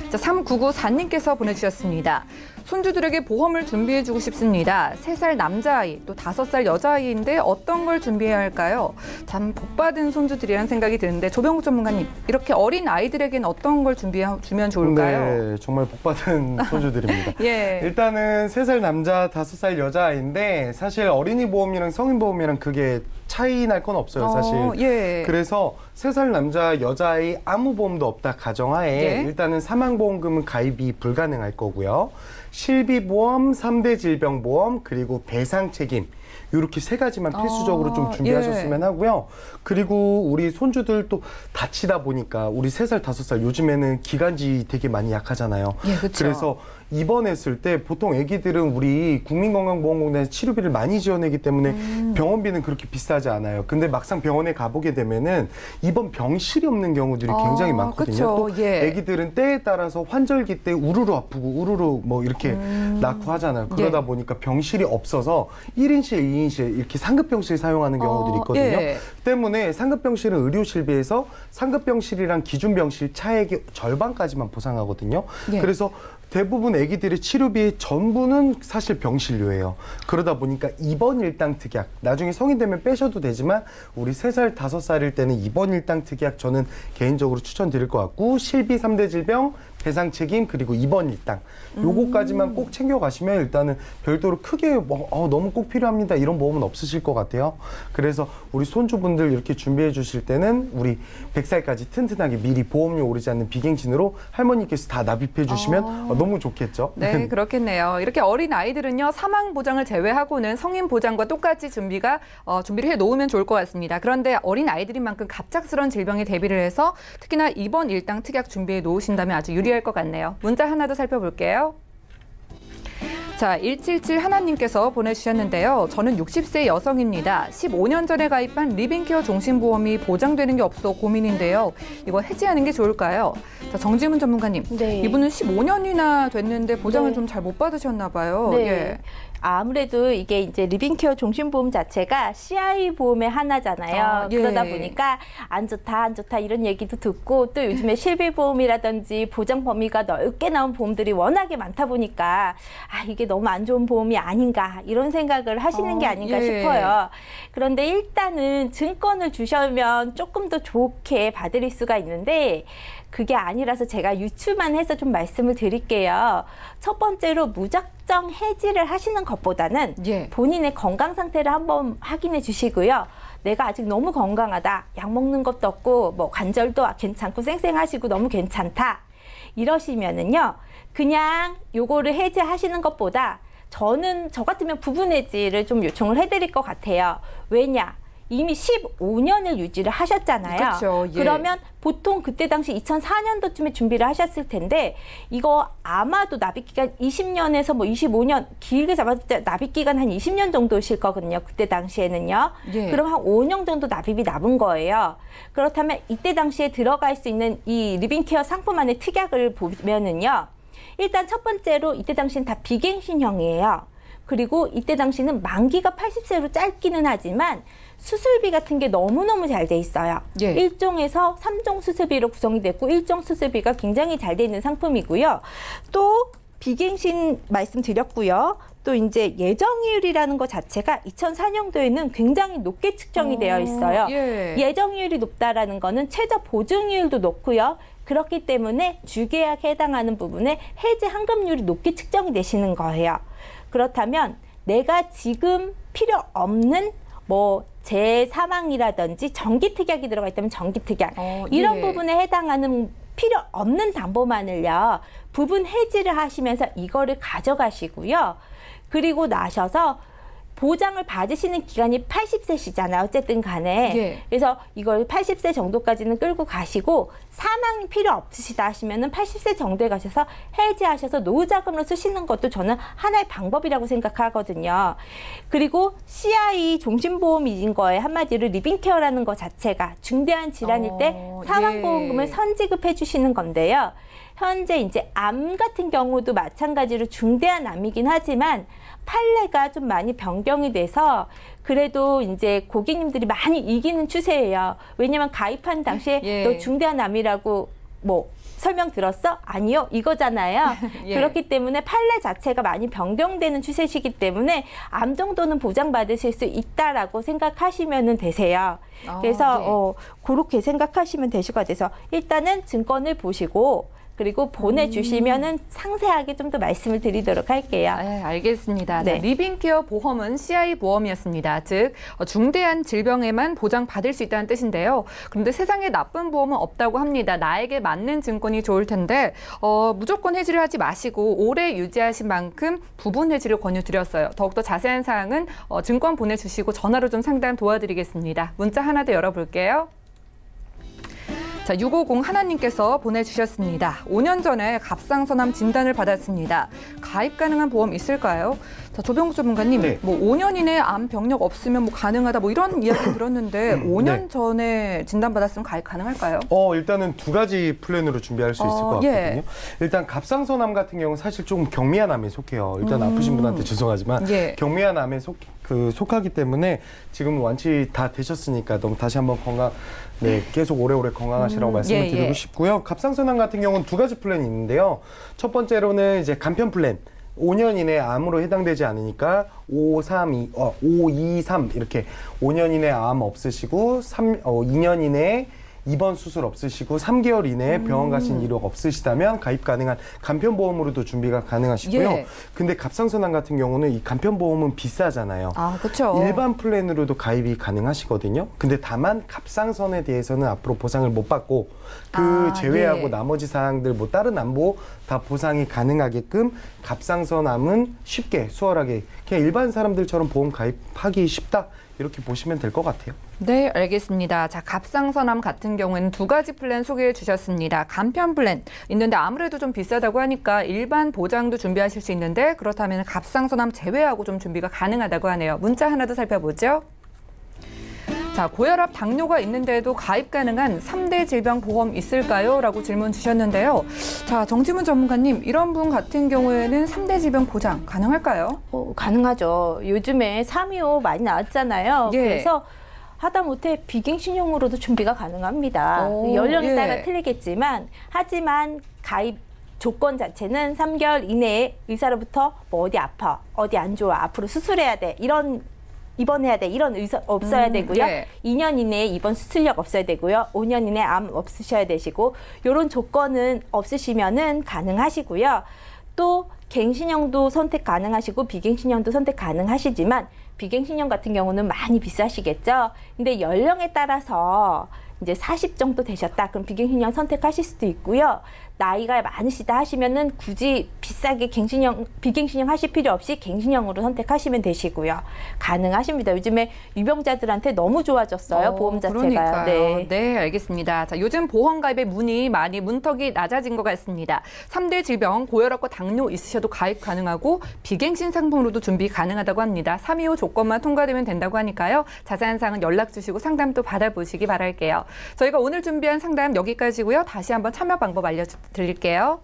자, 3994님께서 보내주셨습니다. 손주들에게 보험을 준비해주고 싶습니다. 3살 남자아이, 또 5살 여자아이인데 어떤 걸 준비해야 할까요? 참 복받은 손주들이라는 생각이 드는데 조병욱 전문가님, 이렇게 어린 아이들에게는 어떤 걸 준비해주면 좋을까요? 네, 정말 복받은 손주들입니다. 예. 일단은 3살 남자, 5살 여자아이인데 사실 어린이 보험이랑 성인 보험이랑 그게 차이 날 건 없어요, 사실. 예. 그래서 3살 남자, 여자아이 아무 보험도 없다 가정하에 일단은 사망보험금은 가입이 불가능할 거고요. 실비보험, 3대 질병보험, 그리고 배상책임 이렇게 3가지만 필수적으로 좀 준비하셨으면 하고요. 그리고 우리 손주들 또 다치다 보니까 우리 3살, 5살 요즘에는 기관지 되게 많이 약하잖아요. 예, 그렇죠. 그래서 입원했을 때 보통 아기들은 우리 국민건강보험공단에서 치료비를 많이 지원하기 때문에 병원비는 그렇게 비싸지 않아요. 근데 막상 병원에 가보게 되면은 입원 병실이 없는 경우들이 굉장히 많거든요. 그쵸. 또 아기들은 때에 따라서 환절기 때 우르르 아프고 우르르 뭐 이렇게 낳고 하잖아요. 그러다 보니까 병실이 없어서 1인실, 2인실 이렇게 상급병실 사용하는 경우들이 있거든요. 때문에 상급병실은 의료실비에서 상급병실이랑 기준병실 차액의 절반까지만 보상하거든요. 그래서 대부분 아기들의 치료비의 전부는 사실 병실료예요. 그러다 보니까 입원 일당 특약, 나중에 성인 되면 빼셔도 되지만 우리 3살, 5살일 때는 입원 일당 특약 저는 개인적으로 추천드릴 것 같고 실비 3대 질병, 배상 책임 그리고 입원 일당 요거까지만 꼭 챙겨가시면 일단은 별도로 크게 뭐 너무 꼭 필요합니다 이런 보험은 없으실 것 같아요. 그래서 우리 손주분들 이렇게 준비해 주실 때는 우리 100살까지 튼튼하게 미리 보험료 오르지 않는 비갱신으로 할머니께서 다 납입해 주시면 너무 좋겠죠. 네, 그렇겠네요. 이렇게 어린 아이들은요 사망 보장을 제외하고는 성인 보장과 똑같이 준비를 해 놓으면 좋을 것 같습니다. 그런데 어린 아이들인 만큼 갑작스러운 질병에 대비를 해서 특히나 입원 일당 특약 준비해 놓으신다면 아주 유리할 것 같네요. 문자 하나 더 살펴볼게요. 자, 177 하나님께서 보내주셨는데요. 저는 60세 여성입니다. 15년 전에 가입한 리빙케어 종신보험이 보장되는 게 없어 고민인데요. 이거 해지하는 게 좋을까요? 자, 정지문 전문가님. 이분은 15년이나 됐는데 보장을 좀 잘 못 받으셨나 봐요. 예. 아무래도 이게 이제 리빙케어 종신보험 자체가 CI 보험의 하나잖아요. 그러다 보니까 안 좋다 이런 얘기도 듣고 또 요즘에 실비보험이라든지 보장 범위가 넓게 나온 보험들이 워낙에 많다 보니까 이게 너무 안 좋은 보험이 아닌가 이런 생각을 하시는 게 아닌가 싶어요. 그런데 일단은 증권을 주시면 조금 더 좋게 봐드릴 수가 있는데 그게 아니라서 제가 유추만 해서 좀 말씀을 드릴게요. 첫 번째로 무작정 해지를 하시는 것보다는 본인의 건강 상태를 한번 확인해 주시고요. 내가 아직 너무 건강하다. 약 먹는 것도 없고 뭐 관절도 괜찮고 쌩쌩하시고 너무 괜찮다. 이러시면은요. 그냥 요거를 해지하시는 것보다 저 같으면 부분 해지를 좀 요청을 해드릴 것 같아요. 왜냐? 이미 15년을 유지를 하셨잖아요. 그렇죠. 예. 그러면 보통 그때 당시 2004년도쯤에 준비를 하셨을 텐데 이거 아마도 납입기간 20년에서 뭐 25년 길게 잡았을 때 납입기간 한 20년 정도실 거거든요. 그때 당시에는요. 예. 그럼 한 5년 정도 납입이 남은 거예요. 그렇다면 이때 당시에 들어갈 수 있는 이 리빙케어 상품 안의 특약을 보면은요. 일단 첫 번째로 이때 당시는 다 비갱신형이에요. 그리고 이때 당시는 만기가 80세로 짧기는 하지만 수술비 같은 게 너무너무 잘 돼 있어요. 예. 1종에서 3종 수술비로 구성이 됐고 1종 수술비가 굉장히 잘 돼 있는 상품이고요. 또 비갱신 말씀드렸고요. 또 이제 예정이율이라는 것 자체가 2004년도에는 굉장히 높게 측정이 되어 있어요. 예. 예정이율이 높다라는 거는 최저 보증이율도 높고요. 그렇기 때문에 주계약에 해당하는 부분에 해지 환급률이 높게 측정이 되시는 거예요. 그렇다면 내가 지금 필요 없는 뭐 재사망이라든지 정기특약이 들어가 있다면 정기특약 이런 예. 부분에 해당하는 필요 없는 담보만을요. 부분 해지를 하시면서 이거를 가져가시고요. 그리고 나셔서 보장을 받으시는 기간이 80세시잖아요. 어쨌든 간에. 예. 그래서 이걸 80세 정도까지는 끌고 가시고 사망이 필요 없으시다 하시면은 80세 정도에 가셔서 해지하셔서 노후자금으로 쓰시는 것도 저는 하나의 방법이라고 생각하거든요. 그리고 CI 종신보험인 거에 한마디로 리빙케어라는 것 자체가 중대한 질환일 때 사망보험금을 선지급해 주시는 건데요. 현재 이제 암 같은 경우도 마찬가지로 중대한 암이긴 하지만 판례가 좀 많이 변경이 돼서 그래도 이제 고객님들이 많이 이기는 추세예요. 왜냐면 가입한 당시에 예. 너 중대한 암이라고 뭐 설명 들었어? 아니요. 이거잖아요. 예. 그렇기 때문에 판례 자체가 많이 변경되는 추세시기 때문에 암 정도는 보장받으실 수 있다라고 생각하시면 되세요. 그래서 예. 그렇게 생각하시면 되실 것 같아서 일단은 증권을 보시고 그리고 보내주시면은 상세하게 좀 더 말씀을 드리도록 할게요. 네, 알겠습니다. 네. 자, 리빙케어 보험은 CI 보험이었습니다. 즉 중대한 질병에만 보장받을 수 있다는 뜻인데요. 그런데 세상에 나쁜 보험은 없다고 합니다. 나에게 맞는 증권이 좋을 텐데 무조건 해지를 하지 마시고 오래 유지하신 만큼 부분 해지를 권유드렸어요. 더욱더 자세한 사항은 증권 보내주시고 전화로 좀 상담 도와드리겠습니다. 문자 하나 더 열어볼게요. 자, 650 하나님께서 보내주셨습니다. 5년 전에 갑상선암 진단을 받았습니다. 가입 가능한 보험 있을까요? 자, 조병국 전문가님, 네. 뭐 5년 이내에 암 병력 없으면 뭐 가능하다 뭐 이런 이야기 들었는데 5년 네. 전에 진단 받았으면 가입 가능할까요? 일단은 두 가지 플랜으로 준비할 수 있을 것 같거든요. 예. 일단 갑상선암 같은 경우는 사실 조금 경미한 암에 속해요. 일단 아프신 분한테 죄송하지만 예. 경미한 암에 속하기 때문에 지금 완치 다 되셨으니까 너무 다시 한번 계속 오래오래 건강하시라고 말씀을 예, 드리고 예. 싶고요. 갑상선암 같은 경우는 두 가지 플랜이 있는데요. 첫 번째로는 이제 간편 플랜. 5년 이내에 암으로 해당되지 않으니까 523 이렇게 5년 이내에 암 없으시고 2년 이내에 입원 수술 없으시고 3개월 이내에 병원 가신 이력 없으시다면 가입 가능한 간편보험으로도 준비가 가능하시고요. 예. 근데 갑상선암 같은 경우는 이 간편보험은 비싸잖아요. 그렇죠. 일반 플랜으로도 가입이 가능하시거든요. 근데 다만 갑상선에 대해서는 앞으로 보상을 못 받고 제외하고 예. 나머지 사항들 뭐 다른 암보 다 보상이 가능하게끔 갑상선암은 쉽게 수월하게 그냥 일반 사람들처럼 보험 가입하기 쉽다. 이렇게 보시면 될 것 같아요. 네, 알겠습니다. 자, 갑상선암 같은 경우에는 두 가지 플랜 소개해 주셨습니다. 간편 플랜 있는데 아무래도 좀 비싸다고 하니까 일반 보장도 준비하실 수 있는데 그렇다면 갑상선암 제외하고 좀 준비가 가능하다고 하네요. 문자 하나 더 살펴보죠. 자, 고혈압, 당뇨가 있는데도 가입 가능한 3대 질병 보험 있을까요? 라고 질문 주셨는데요. 자, 정지문 전문가님, 이런 분 같은 경우에는 3대 질병 보장 가능할까요? 가능하죠. 요즘에 325 많이 나왔잖아요. 예. 그래서 하다못해 비갱신형으로도 준비가 가능합니다. 연령에 예. 따라 틀리겠지만 하지만 가입 조건 자체는 3개월 이내에 의사로부터 뭐 어디 아파, 어디 안 좋아, 앞으로 수술해야 돼, 입원해야 돼 이런 의사 없어야 되고요. 예. 2년 이내에 입원 수술력 없어야 되고요. 5년 이내에 암 없으셔야 되시고 이런 조건은 없으시면은 가능하시고요. 또 갱신형도 선택 가능하시고 비갱신형도 선택 가능하시지만 비갱신형 같은 경우는 많이 비싸시겠죠. 근데 연령에 따라서 이제 40 정도 되셨다. 그럼 비갱신형 선택하실 수도 있고요. 나이가 많으시다 하시면은 굳이 비싸게 비갱신형 하실 필요 없이 갱신형으로 선택하시면 되시고요. 가능하십니다. 요즘에 유병자들한테 너무 좋아졌어요. 보험 자체가. 네, 알겠습니다. 자, 요즘 보험 가입의 문턱이 낮아진 것 같습니다. 3대 질병, 고혈압과 당뇨 있으셔도 가입 가능하고 비갱신 상품으로도 준비 가능하다고 합니다. 325 조건만 통과되면 된다고 하니까요. 자세한 사항은 연락 주시고 상담도 받아보시기 바랄게요. 저희가 오늘 준비한 상담 여기까지고요. 다시 한번 참여 방법 알려드릴게요.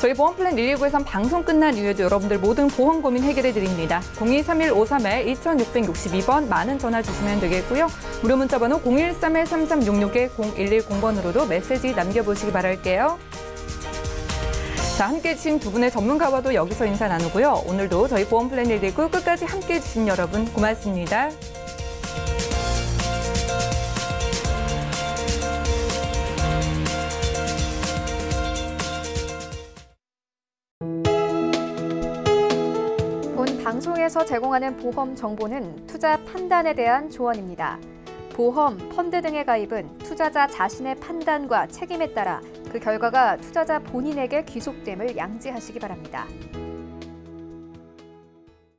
저희 보험 플랜 119에선 방송 끝난 이후에도 여러분들 모든 보험 고민 해결해 드립니다. 0231-53-2662번 많은 전화 주시면 되겠고요. 무료 문자 번호 013-3366-0110번으로도 메시지 남겨보시기 바랄게요. 자, 함께해 주신 두 분의 전문가와도 여기서 인사 나누고요. 오늘도 저희 보험 플랜 119 끝까지 함께해 주신 여러분 고맙습니다. 본 방송에서 제공하는 보험 정보는 투자 판단에 대한 조언입니다. 보험, 펀드 등의 가입은 투자자 자신의 판단과 책임에 따라 그 결과가 투자자 본인에게 귀속됨을 양지하시기 바랍니다.